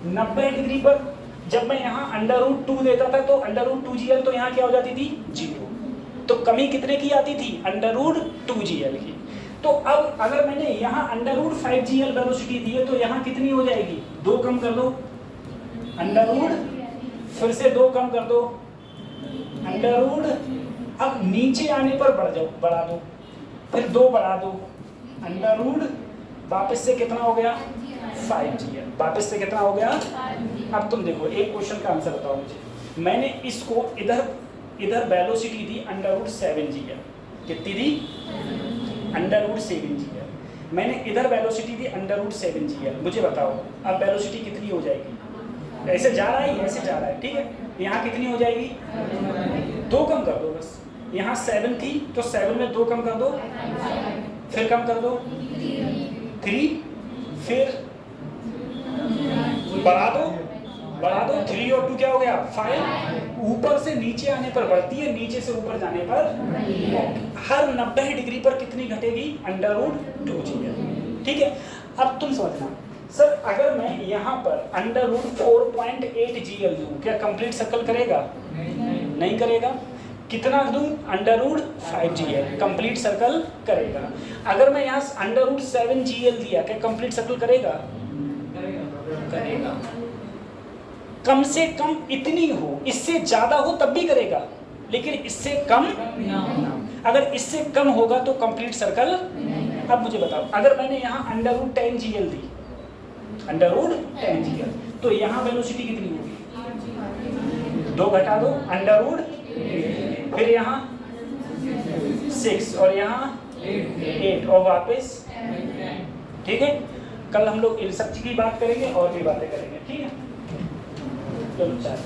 90 डिग्री पर जब मैं यहाँ √2 देता था तो √2gl, तो यहाँ क्या हो जाती थी, 0। तो कमी कितने की आती थी, √2gl की। तो अब अगर मैंने यहाँ √5gl वेलोसिटी दी है तो यहाँ कितनी हो जाएगी, 2 कम कर दो, फिर से 2 कम कर दो, अब नीचे आने पर बढ़ा दो, फिर 2 बढ़ा दो, वापस से कितना हो गया, 5gl, वापस से कितना हो गया। अब तुम देखो, एक क्वेश्चन का आंसर बताओ मुझे। मैंने इसको इधर वेलोसिटी दी √7gl, कितनी दी, √7gl। मैंने इधर वेलोसिटी दी √7gl। मुझे बताओ अब वेलोसिटी कितनी हो जाएगी, ऐसे जा रहा है, ऐसे जा रहा है, ठीक है। यहाँ कितनी हो जाएगी, 2 कम कर दो बस। यहाँ 7 थी तो 7 में 2 कम कर दो, फिर कम कर दो 3, फिर बढ़ा दो 3 और 2 क्या हो गया, 5। ऊपर से नीचे आने पर बढ़ती है, नीचे से ऊपर जाने पर हर 90 डिग्री पर कितनी घटेगी, √2gl, ठीक है। अब तुम समझना सर, अगर मैं यहाँ पर √4.8gl दूँ, क्या कंप्लीट सर्कल करेगा, नहीं करेगा। कितना दूँ, √5gl, कंप्लीट सर्कल करेगा। अगर मैं यहाँ √7gl दिया, क्या कंप्लीट सर्कल करेगा, करेगा। कम से कम इतनी हो, इससे ज्यादा हो तब भी करेगा, लेकिन इससे कम ना। अगर इससे कम होगा तो कंप्लीट सर्कल। अब मुझे बताओ, अगर मैंने यहाँ √10gl दी, √10gl, तो यहाँ वेलोसिटी कितनी होगी, 2 घटा दो, फिर यहाँ 6 और यहाँ 8 और वापस, ठीक है। कल हम लोग इन सब चीज की बात करेंगे और भी बातें करेंगे, ठीक है। चलो चार